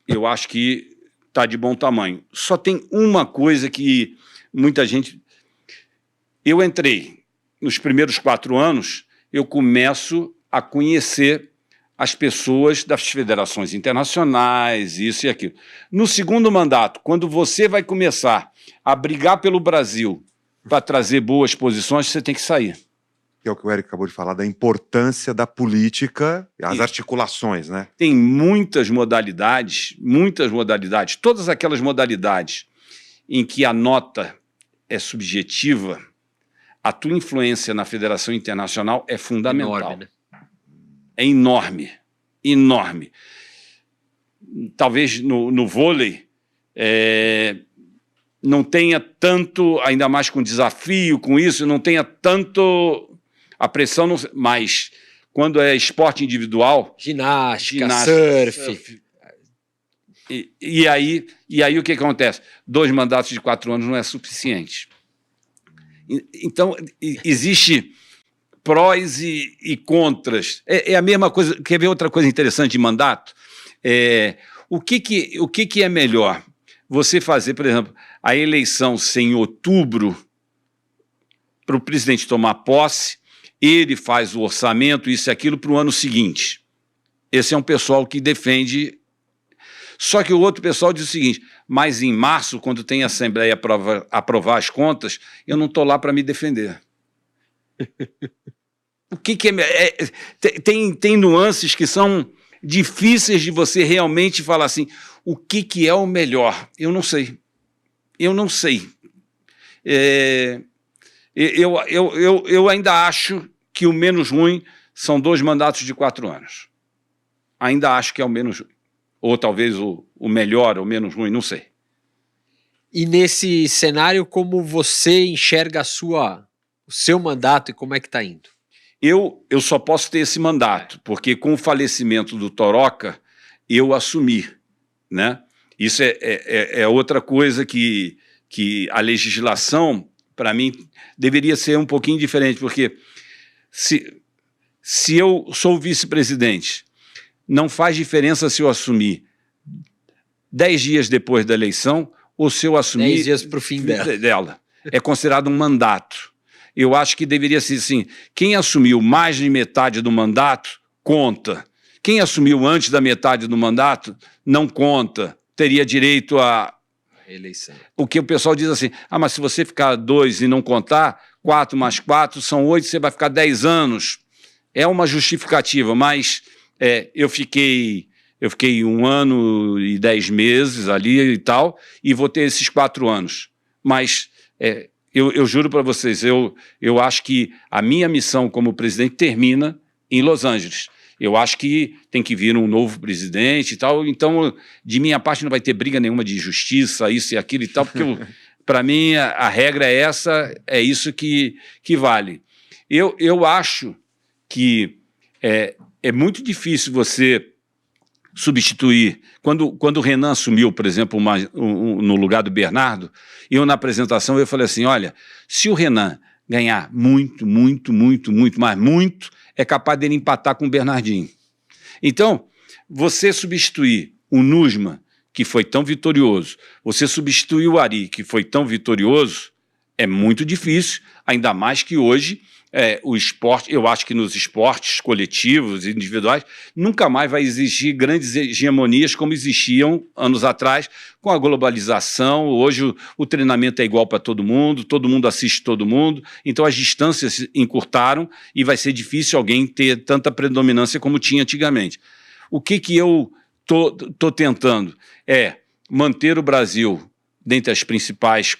Speaker 3: eu acho que está de bom tamanho. Só tem uma coisa que muita gente... Eu entrei nos primeiros 4 anos, eu começo a conhecer as pessoas das federações internacionais, isso e aquilo. No segundo mandato, quando você vai começar a brigar pelo Brasil para trazer boas posições, você tem que sair.
Speaker 2: Que é o que o Eric acabou de falar, da importância da política, as articulações, né?
Speaker 3: Tem muitas modalidades, todas aquelas modalidades em que a nota é subjetiva, a tua influência na Federação Internacional é fundamental.
Speaker 1: Enorme, né?
Speaker 3: É enorme, enorme. Talvez no vôlei não tenha tanto, ainda mais com desafio, com isso, não tenha tanto a pressão, mas quando é esporte individual...
Speaker 1: Ginástica, surf.
Speaker 3: E aí o que acontece? 2 mandatos de 4 anos não é suficiente. Então, existe prós e contras. É a mesma coisa. Quer ver outra coisa interessante de mandato? O que é melhor? Você fazer, por exemplo, a eleição ser em outubro, para o presidente tomar posse, ele faz o orçamento, isso e aquilo, para o ano seguinte. Esse é um pessoal que defende. Só que o outro pessoal diz o seguinte: mas em março, quando tem a Assembleia aprovar as contas, eu não estou lá para me defender. O que é... Tem nuances que são difíceis de você realmente falar assim, o que é o melhor? Eu não sei. Eu não sei. Eu ainda acho que o menos ruim são 2 mandatos de 4 anos. Ainda acho que é o menos ruim. Ou talvez o melhor ou menos ruim, não sei.
Speaker 1: E nesse cenário, como você enxerga o seu mandato e como é que está indo?
Speaker 3: Eu só posso ter esse mandato, porque com o falecimento do Toroca, eu assumi, né? Isso é outra coisa que a legislação, para mim, deveria ser um pouquinho diferente, porque se eu sou vice-presidente, não faz diferença se eu assumir 10 dias depois da eleição ou se eu assumir
Speaker 1: 10 dias para o fim dela.
Speaker 3: É considerado um mandato. Eu acho que deveria ser assim, quem assumiu mais de metade do mandato, conta. Quem assumiu antes da metade do mandato, não conta. Teria direito a...
Speaker 1: eleição.
Speaker 3: O que o pessoal diz assim, mas se você ficar 2 e não contar, 4 mais 4 são 8, você vai ficar 10 anos. É uma justificativa, mas eu fiquei 1 ano e 10 meses ali e tal, e vou ter esses 4 anos. Mas... Eu juro para vocês, eu acho que a minha missão como presidente termina em Los Angeles. Eu acho que tem que vir um novo presidente e tal, então, de minha parte, não vai ter briga nenhuma de justiça, isso e aquilo e tal, porque, para mim, a regra é essa, é isso que vale. Eu acho que é muito difícil você substituir. Quando o Renan assumiu, por exemplo, no lugar do Bernardo, eu na apresentação eu falei assim, olha, se o Renan ganhar muito, mas muito, é capaz dele empatar com o Bernardinho. Então, você substituir o Nusman, que foi tão vitorioso, você substituir o Ari, que foi tão vitorioso, É muito difícil, ainda mais que hoje o esporte, eu acho que nos esportes coletivos e individuais, nunca mais vai existir grandes hegemonias como existiam anos atrás, com a globalização. Hoje o treinamento é igual para todo mundo assiste todo mundo, então as distâncias encurtaram e vai ser difícil alguém ter tanta predominância como tinha antigamente. O que eu estou tentando é manter o Brasil dentre as principais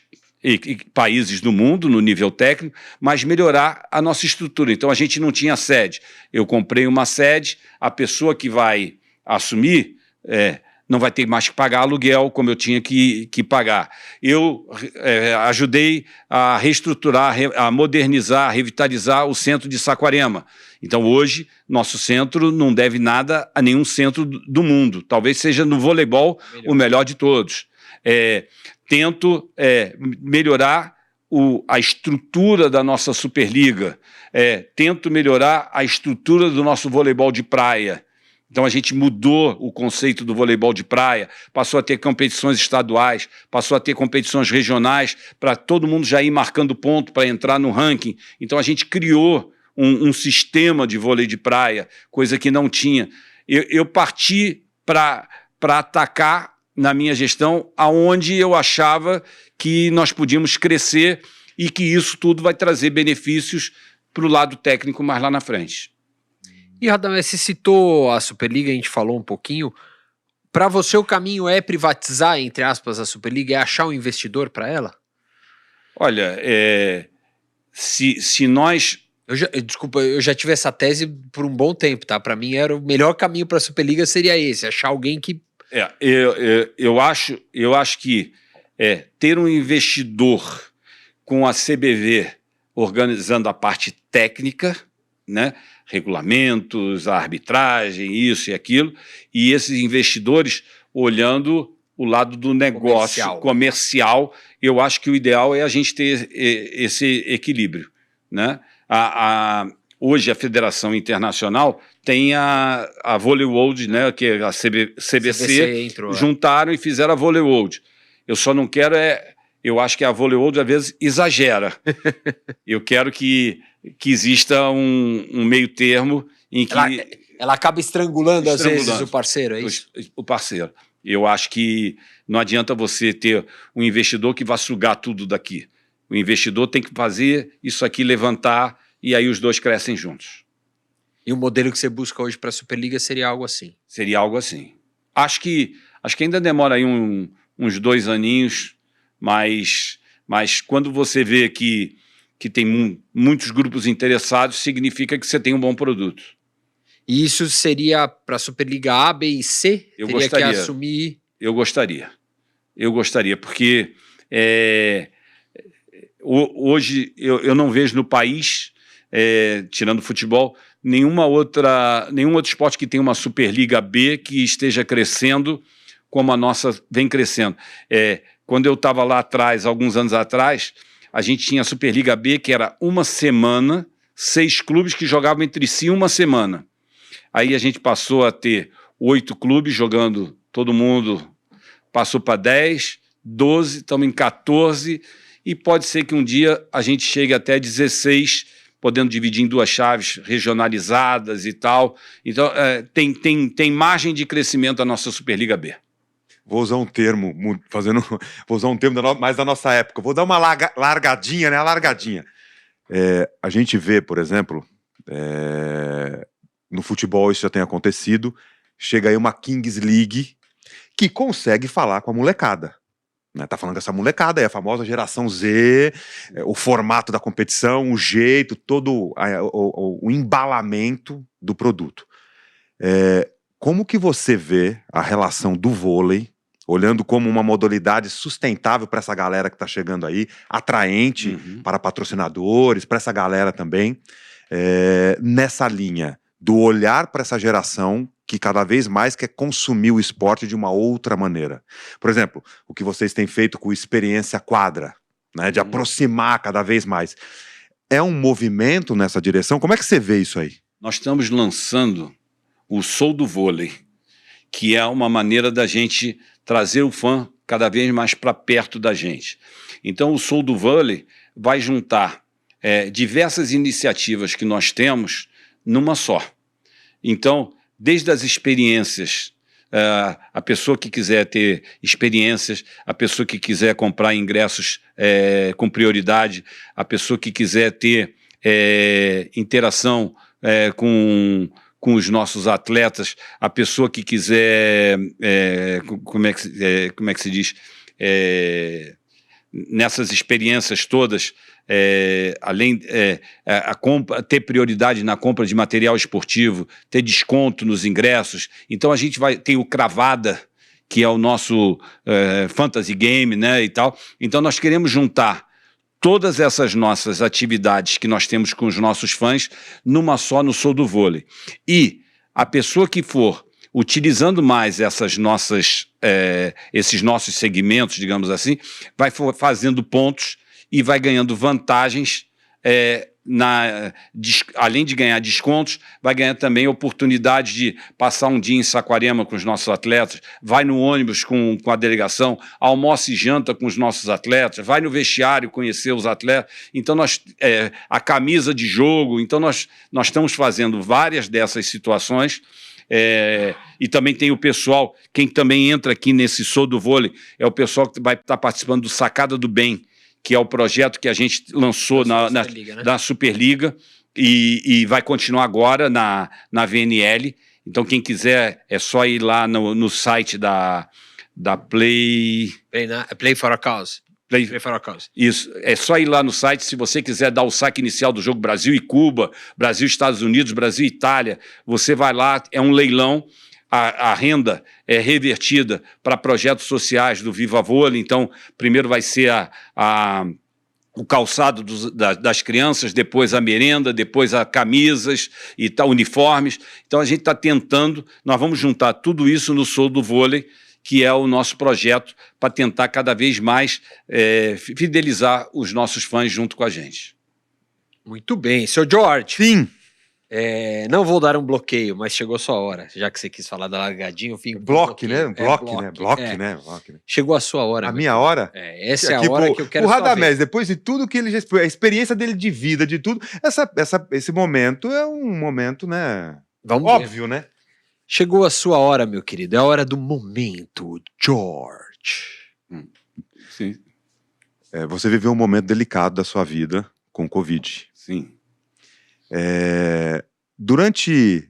Speaker 3: países do mundo no nível técnico, mas melhorar a nossa estrutura. Então a gente não tinha sede. Eu comprei uma sede, a pessoa que vai assumir não vai ter mais que pagar aluguel como eu tinha que pagar. Eu ajudei a reestruturar, a modernizar, a revitalizar o centro de Saquarema. Então hoje nosso centro não deve nada a nenhum centro do mundo. Talvez seja no voleibol o melhor de todos. Tento melhorar a estrutura da nossa Superliga, tento melhorar a estrutura do nosso voleibol de praia. Então a gente mudou o conceito do voleibol de praia, passou a ter competições estaduais, passou a ter competições regionais, para todo mundo já ir marcando ponto para entrar no ranking. Então a gente criou um sistema de vôlei de praia, coisa que não tinha. Eu parti para atacar na minha gestão, aonde eu achava que nós podíamos crescer e que isso tudo vai trazer benefícios para o lado técnico mais lá na frente.
Speaker 1: E, Radamés, você citou a Superliga, a gente falou um pouquinho. Para você o caminho é privatizar, entre aspas, a Superliga, é achar um investidor para ela?
Speaker 3: Olha, se nós...
Speaker 1: Desculpa, eu já tive essa tese por um bom tempo, tá? Para mim era o melhor caminho para a Superliga seria esse, achar alguém que...
Speaker 3: Eu acho que ter um investidor com a CBV organizando a parte técnica, né, regulamentos, a arbitragem, isso e aquilo, e esses investidores olhando o lado do negócio comercial, eu acho que o ideal é a gente ter esse equilíbrio, né? Hoje a Federação Internacional tem a Volley World, né, que é a CBC juntaram e fizeram a Volley World. Eu só não quero eu acho que a Volley World às vezes exagera. Eu quero que exista um meio termo em que...
Speaker 1: Ela acaba estrangulando às vezes o parceiro, é isso?
Speaker 3: O parceiro. Eu acho que não adianta você ter um investidor que vai sugar tudo daqui. O investidor tem que fazer isso aqui levantar e aí os dois crescem juntos.
Speaker 1: E o modelo que você busca hoje para a Superliga seria algo assim?
Speaker 3: Seria algo assim. Acho que ainda demora aí uns 2 aninhos, mas quando você vê que tem muitos grupos interessados, significa que você tem um bom produto.
Speaker 1: E isso seria para a Superliga A, B e C?
Speaker 3: Eu gostaria.
Speaker 1: Que assumir...
Speaker 3: Eu gostaria, porque hoje eu não vejo no país, tirando o futebol, nenhum outro esporte que tenha uma Superliga B que esteja crescendo como a nossa vem crescendo. Quando eu estava lá atrás, alguns anos atrás, a gente tinha a Superliga B, que era uma semana, 6 clubes que jogavam entre si uma semana. Aí a gente passou a ter 8 clubes jogando, todo mundo passou para 10, 12, estamos em 14, e pode ser que um dia a gente chegue até 16, podendo dividir em 2 chaves regionalizadas e tal. Então, tem margem de crescimento a nossa Superliga B.
Speaker 2: Vou usar um termo, mais da nossa época. Vou dar uma largadinha, né? A largadinha. A gente vê, por exemplo, no futebol isso já tem acontecido, chega aí uma Kings League que consegue falar com a molecada. Né? Tá falando com essa molecada, é a famosa geração Z, o formato da competição, o jeito, todo o embalamento do produto. Como que você vê a relação do vôlei, olhando como uma modalidade sustentável para essa galera que está chegando aí, atraente para patrocinadores, para essa galera também, nessa linha do olhar para essa geração que cada vez mais quer consumir o esporte de uma outra maneira. Por exemplo, o que vocês têm feito com Experiência Quadra, né, de aproximar cada vez mais. É um movimento nessa direção? Como é que você vê isso aí?
Speaker 3: Nós estamos lançando o Sou do Vôlei, que é uma maneira da gente trazer o fã cada vez mais para perto da gente. Então o Sou do Vôlei vai juntar diversas iniciativas que nós temos numa só. Então, desde as experiências, a pessoa que quiser ter experiências, a pessoa que quiser comprar ingressos com prioridade, a pessoa que quiser ter interação com os nossos atletas, a pessoa que quiser, como é que se diz, nessas experiências todas, além ter prioridade na compra de material esportivo, ter desconto nos ingressos. Então a gente tem o Cravada, que é o nosso fantasy game, né, e tal. Então nós queremos juntar todas essas nossas atividades que nós temos com os nossos fãs numa só, no Sou do Vôlei. E a pessoa que for utilizando mais esses nossos segmentos, digamos assim, vai fazendo pontos e vai ganhando vantagens, além de ganhar descontos, vai ganhar também oportunidade de passar um dia em Saquarema com os nossos atletas, vai no ônibus com a delegação, almoça e janta com os nossos atletas, vai no vestiário conhecer os atletas. Então, a camisa de jogo, então nós estamos fazendo várias dessas situações. E também tem o pessoal, quem também entra aqui nesse Sou do Vôlei, é o pessoal que vai estar participando do Sacada do Bem, que é o projeto que a gente lançou na Superliga e vai continuar agora na VNL. Então, quem quiser, é só ir lá no site da Play
Speaker 1: for a Cause. Play for a Cause.
Speaker 3: Isso, é só ir lá no site, se você quiser dar o saque inicial do jogo Brasil e Cuba, Brasil e Estados Unidos, Brasil e Itália, você vai lá, é um leilão, a renda é revertida para projetos sociais do Viva Vôlei. Então, primeiro vai ser o calçado das crianças, depois a merenda, depois a camisas e uniformes. Então, a gente está tentando, nós vamos juntar tudo isso no Sou do Vôlei, que é o nosso projeto para tentar cada vez mais fidelizar os nossos fãs junto com a gente.
Speaker 1: Muito bem. Seu George.
Speaker 2: Sim.
Speaker 1: Não vou dar um bloqueio, mas chegou a sua hora. Já que você quis falar da largadinha, eu fico...
Speaker 2: Bloque, né? Bloque, né?
Speaker 1: Chegou a sua hora.
Speaker 2: A minha hora?
Speaker 1: Essa é a hora que eu quero
Speaker 2: saber. O Radamés, depois de tudo que ele já... A experiência dele de vida, de tudo, esse momento é um momento, né? Óbvio, né?
Speaker 1: Chegou a sua hora, meu querido. É a hora do momento, George.
Speaker 3: Sim.
Speaker 2: Você viveu um momento delicado da sua vida com o Covid.
Speaker 3: Sim.
Speaker 2: Durante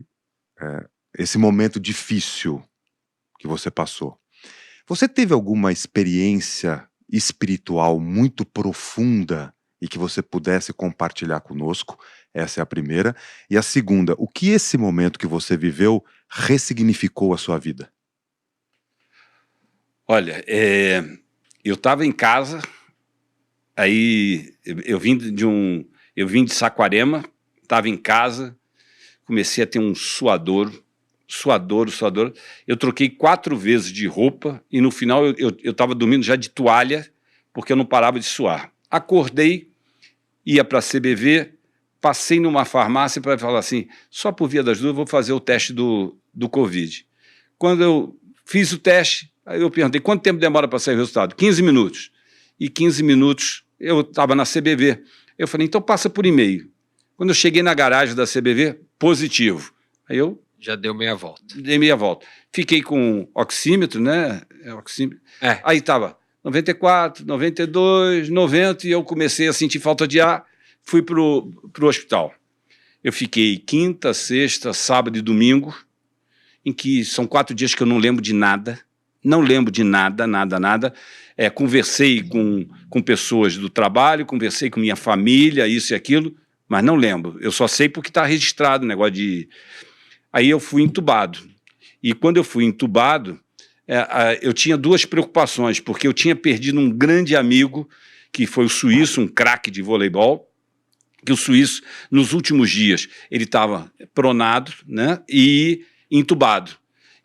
Speaker 2: esse momento difícil que você passou, você teve alguma experiência espiritual muito profunda e que você pudesse compartilhar conosco? Essa é a primeira. E a segunda, o que esse momento que você viveu ressignificou a sua vida?
Speaker 3: Olha, eu estava em casa, aí eu vim de Saquarema, estava em casa, comecei a ter um suadouro. Eu troquei 4 vezes de roupa e no final eu estava dormindo já de toalha, porque eu não parava de suar. Acordei, ia para a CBV, passei numa farmácia para falar assim, só por via das dúvidas vou fazer o teste do Covid. Quando eu fiz o teste, aí eu perguntei, quanto tempo demora para sair o resultado? 15 minutos. E 15 minutos eu estava na CBV. Eu falei, então passa por e-mail. Quando eu cheguei na garagem da CBV, positivo. Aí eu...
Speaker 1: Já deu meia volta.
Speaker 3: Dei meia volta. Fiquei com oxímetro, né? Oxímetro. Aí estava 94, 92, 90 e eu comecei a sentir falta de ar. Fui pro hospital. Eu fiquei quinta, sexta, sábado e domingo, em que são 4 dias que eu não lembro de nada. Não lembro de nada. Conversei com pessoas do trabalho, conversei com minha família, isso e aquilo, mas não lembro. Eu só sei porque está registrado o negócio de... Aí eu fui entubado. E quando eu fui entubado, eu tinha 2 preocupações, porque eu tinha perdido um grande amigo, que foi o suíço, um craque de voleibol, que o suíço, nos últimos dias, ele estava pronado, né, e entubado.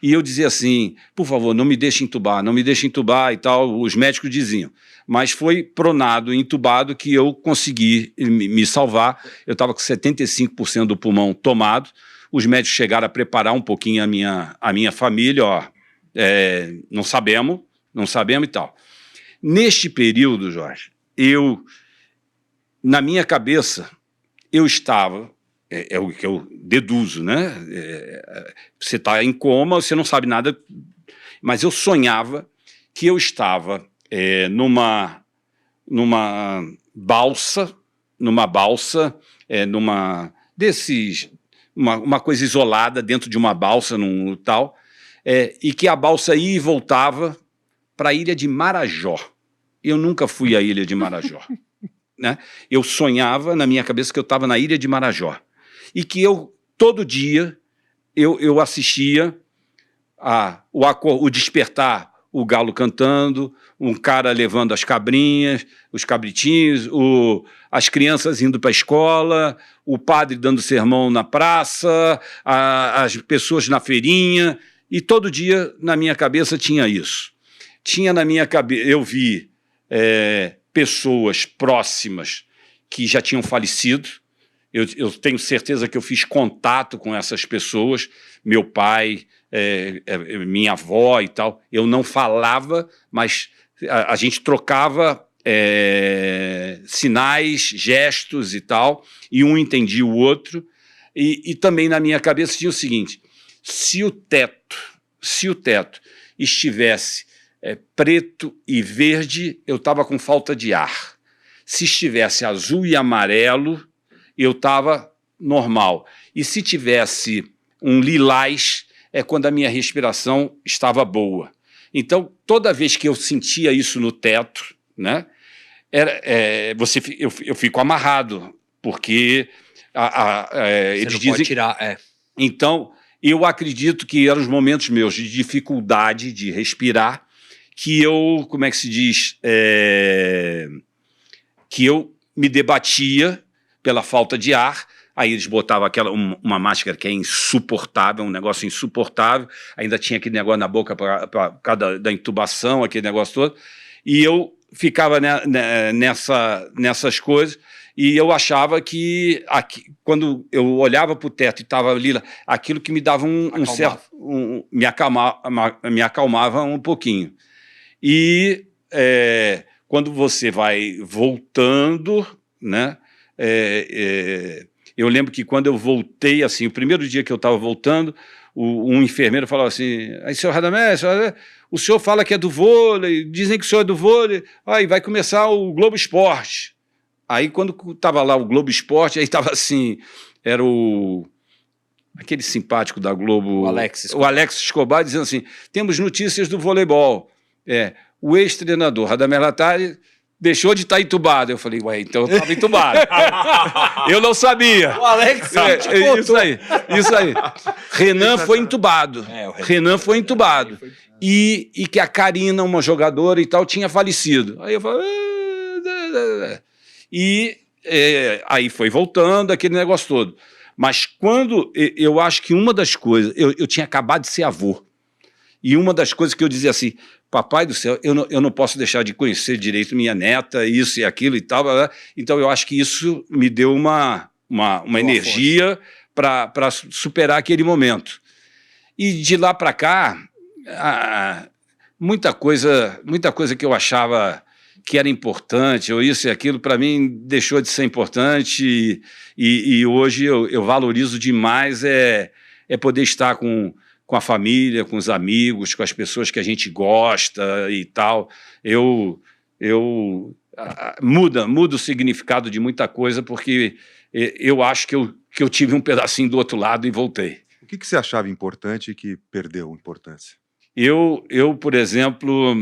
Speaker 3: E eu dizia assim, por favor, não me deixe entubar e tal, os médicos diziam. Mas foi pronado, entubado, que eu consegui me salvar. Eu estava com 75% do pulmão tomado. Os médicos chegaram a preparar um pouquinho a minha família, não sabemos e tal. Neste período, Jorge, eu na minha cabeça, eu estava, é o que eu deduzo, né? Você está em coma, você não sabe nada, mas eu sonhava que eu estava numa balsa, uma coisa isolada dentro de uma balsa, e que a balsa ia e voltava para a ilha de Marajó. Eu nunca fui à ilha de Marajó. Né? Eu sonhava na minha cabeça que eu estava na ilha de Marajó. E que todo dia, eu assistia o despertar, o galo cantando, um cara levando as cabrinhas, os cabritinhos, as crianças indo para a escola, o padre dando sermão na praça, as pessoas na feirinha, e todo dia na minha cabeça tinha isso. Tinha na minha cabeça, eu vi pessoas próximas que já tinham falecido. Eu tenho certeza que eu fiz contato com essas pessoas, meu pai, minha avó e tal. Eu não falava, mas a gente trocava sinais, gestos e tal, e um entendia o outro. E também na minha cabeça tinha o seguinte: se o teto estivesse preto e verde, eu estava com falta de ar. Se estivesse azul e amarelo, eu estava normal. E se tivesse um lilás, é quando a minha respiração estava boa. Então, toda vez que eu sentia isso no teto, né, eu fico amarrado, porque eles dizem...
Speaker 1: Pode tirar,
Speaker 3: Então, eu acredito que eram os momentos meus de dificuldade de respirar, que eu, como é que se diz, que eu me debatia pela falta de ar. Aí eles botavam uma máscara que é insuportável, um negócio insuportável, ainda tinha aquele negócio na boca para cada da intubação, aquele negócio todo, e eu ficava nessas coisas, e eu achava que quando eu olhava para o teto e estava ali, aquilo que me dava me acalmava um pouquinho. E quando você vai voltando, né? Eu lembro que quando eu voltei, assim, o primeiro dia que eu estava voltando, um enfermeiro falou assim: aí, senhor Radamés, o senhor fala que é do vôlei, dizem que o senhor é do vôlei, aí vai começar o Globo Esporte. Aí quando estava lá o Globo Esporte, aí estava assim, era aquele simpático da Globo, o Alex Escobar, dizendo assim: temos notícias do voleibol. O ex-treinador Radamés Latari deixou de estar entubado. Eu falei, ué, então eu estava entubado. Eu não sabia.
Speaker 1: O Alex sabe,
Speaker 3: isso aí. Renan foi entubado. Renan foi entubado. E que a Karina, uma jogadora e tal, tinha falecido. Aí eu falei... E aí foi voltando, aquele negócio todo. Mas quando... Eu acho que uma das coisas... Eu tinha acabado de ser avô. E uma das coisas que eu dizia assim: papai do céu, eu não posso deixar de conhecer direito minha neta, isso e aquilo e tal. Então eu acho que isso me deu uma energia para superar aquele momento. E de lá para cá, muita coisa que eu achava que era importante, ou isso e aquilo, para mim deixou de ser importante, e hoje eu valorizo demais poder estar com a família, com os amigos, com as pessoas que a gente gosta e tal. Muda o significado de muita coisa, porque eu acho que eu tive um pedacinho do outro lado e voltei.
Speaker 2: O que você achava importante e que perdeu importância?
Speaker 3: Eu por exemplo,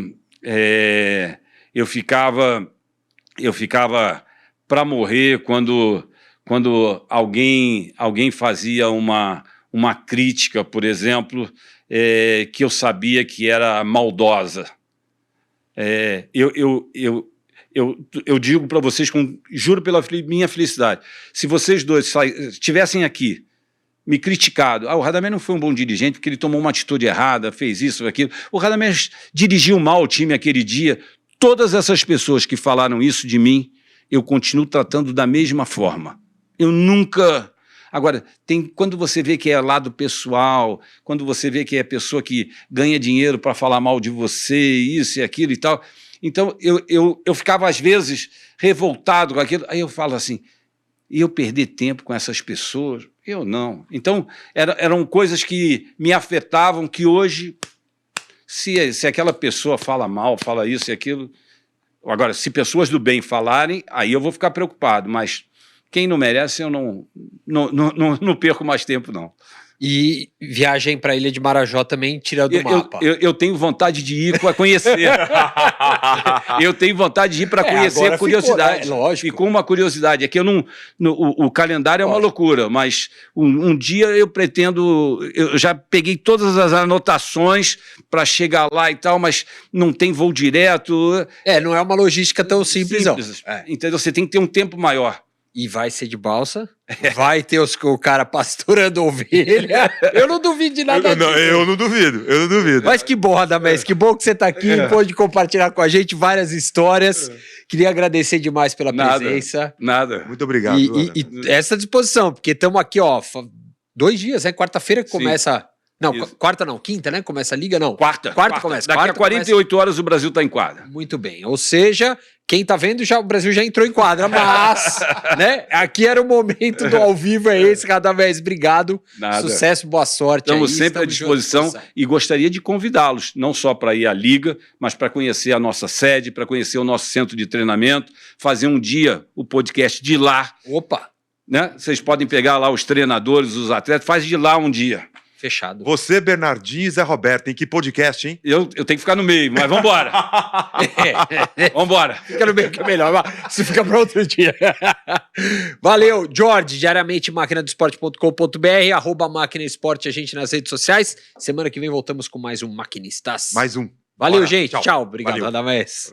Speaker 3: eu ficava para morrer quando alguém fazia uma crítica, por exemplo, que eu sabia que era maldosa. Eu digo para vocês, juro pela minha felicidade, se vocês dois estivessem aqui me criticado, o Radamés não foi um bom dirigente porque ele tomou uma atitude errada, fez isso, aquilo, o Radamés dirigiu mal o time aquele dia, todas essas pessoas que falaram isso de mim, eu continuo tratando da mesma forma. Eu nunca... Agora, quando você vê que é lado pessoal, quando você vê que é pessoa que ganha dinheiro para falar mal de você, isso e aquilo e tal. Então, eu ficava, às vezes, revoltado com aquilo. Aí eu falo assim, e eu perder tempo com essas pessoas? Eu não. Então, eram coisas que me afetavam, que hoje, se aquela pessoa fala mal, fala isso e aquilo... Agora, se pessoas do bem falarem, aí eu vou ficar preocupado, mas quem não merece, eu não perco mais tempo, não.
Speaker 1: E viagem para a Ilha de Marajó também tira do mapa.
Speaker 3: Eu tenho vontade de ir para conhecer. Eu tenho vontade de ir para conhecer, curiosidade.
Speaker 1: Ficou, lógico.
Speaker 3: Ficou uma curiosidade. É que eu não. O calendário é uma loucura, mas um dia eu pretendo. Eu já peguei todas as anotações para chegar lá e tal, mas não tem voo direto.
Speaker 1: Não é uma logística tão simples, não.
Speaker 3: Entendeu? Você tem que ter um tempo maior.
Speaker 1: E vai ser de balsa, vai ter o cara pastorando ovelha. Eu não duvido de nada disso.
Speaker 2: Eu não duvido.
Speaker 1: Mas que bom, Radamés, que bom que você está aqui, pôde compartilhar com a gente várias histórias. Queria agradecer demais pela presença.
Speaker 3: Nada.
Speaker 2: Muito obrigado.
Speaker 1: E essa disposição, porque estamos aqui, 2 dias, quarta-feira que começa... Não, isso. Quarta não, quinta, né? Começa a liga, não.
Speaker 3: Quarta
Speaker 1: começa.
Speaker 3: Daqui a 48 horas o Brasil está em quadra.
Speaker 1: Muito bem. Ou seja, quem tá vendo, o Brasil já entrou em quadra, mas, né? Aqui era o momento do ao vivo, é esse. Radamés, obrigado.
Speaker 3: Nada.
Speaker 1: Sucesso, boa sorte.
Speaker 3: Estamos sempre à disposição e gostaria de convidá-los, não só para ir à liga, mas para conhecer a nossa sede, para conhecer o nosso centro de treinamento, fazer um dia o podcast de lá.
Speaker 1: Opa!
Speaker 3: Né? Vocês podem pegar lá os treinadores, os atletas, faz de lá um dia.
Speaker 1: Fechado.
Speaker 2: Você, Bernardinho e Zé Roberto, em que podcast, hein?
Speaker 3: Eu tenho que ficar no meio, mas vambora. Vambora.
Speaker 1: Fica no meio que é melhor. Isso fica para outro dia. Valeu, Jorge. Diariamente, maquinadoesporte.com.br, @Máquina Esporte, a gente nas redes sociais. Semana que vem voltamos com mais um Maquinistas.
Speaker 2: Mais um.
Speaker 1: Valeu,
Speaker 2: Bora.
Speaker 1: gente. Tchau.
Speaker 2: Tchau.
Speaker 1: Obrigado,
Speaker 2: Valeu.
Speaker 1: Radamés.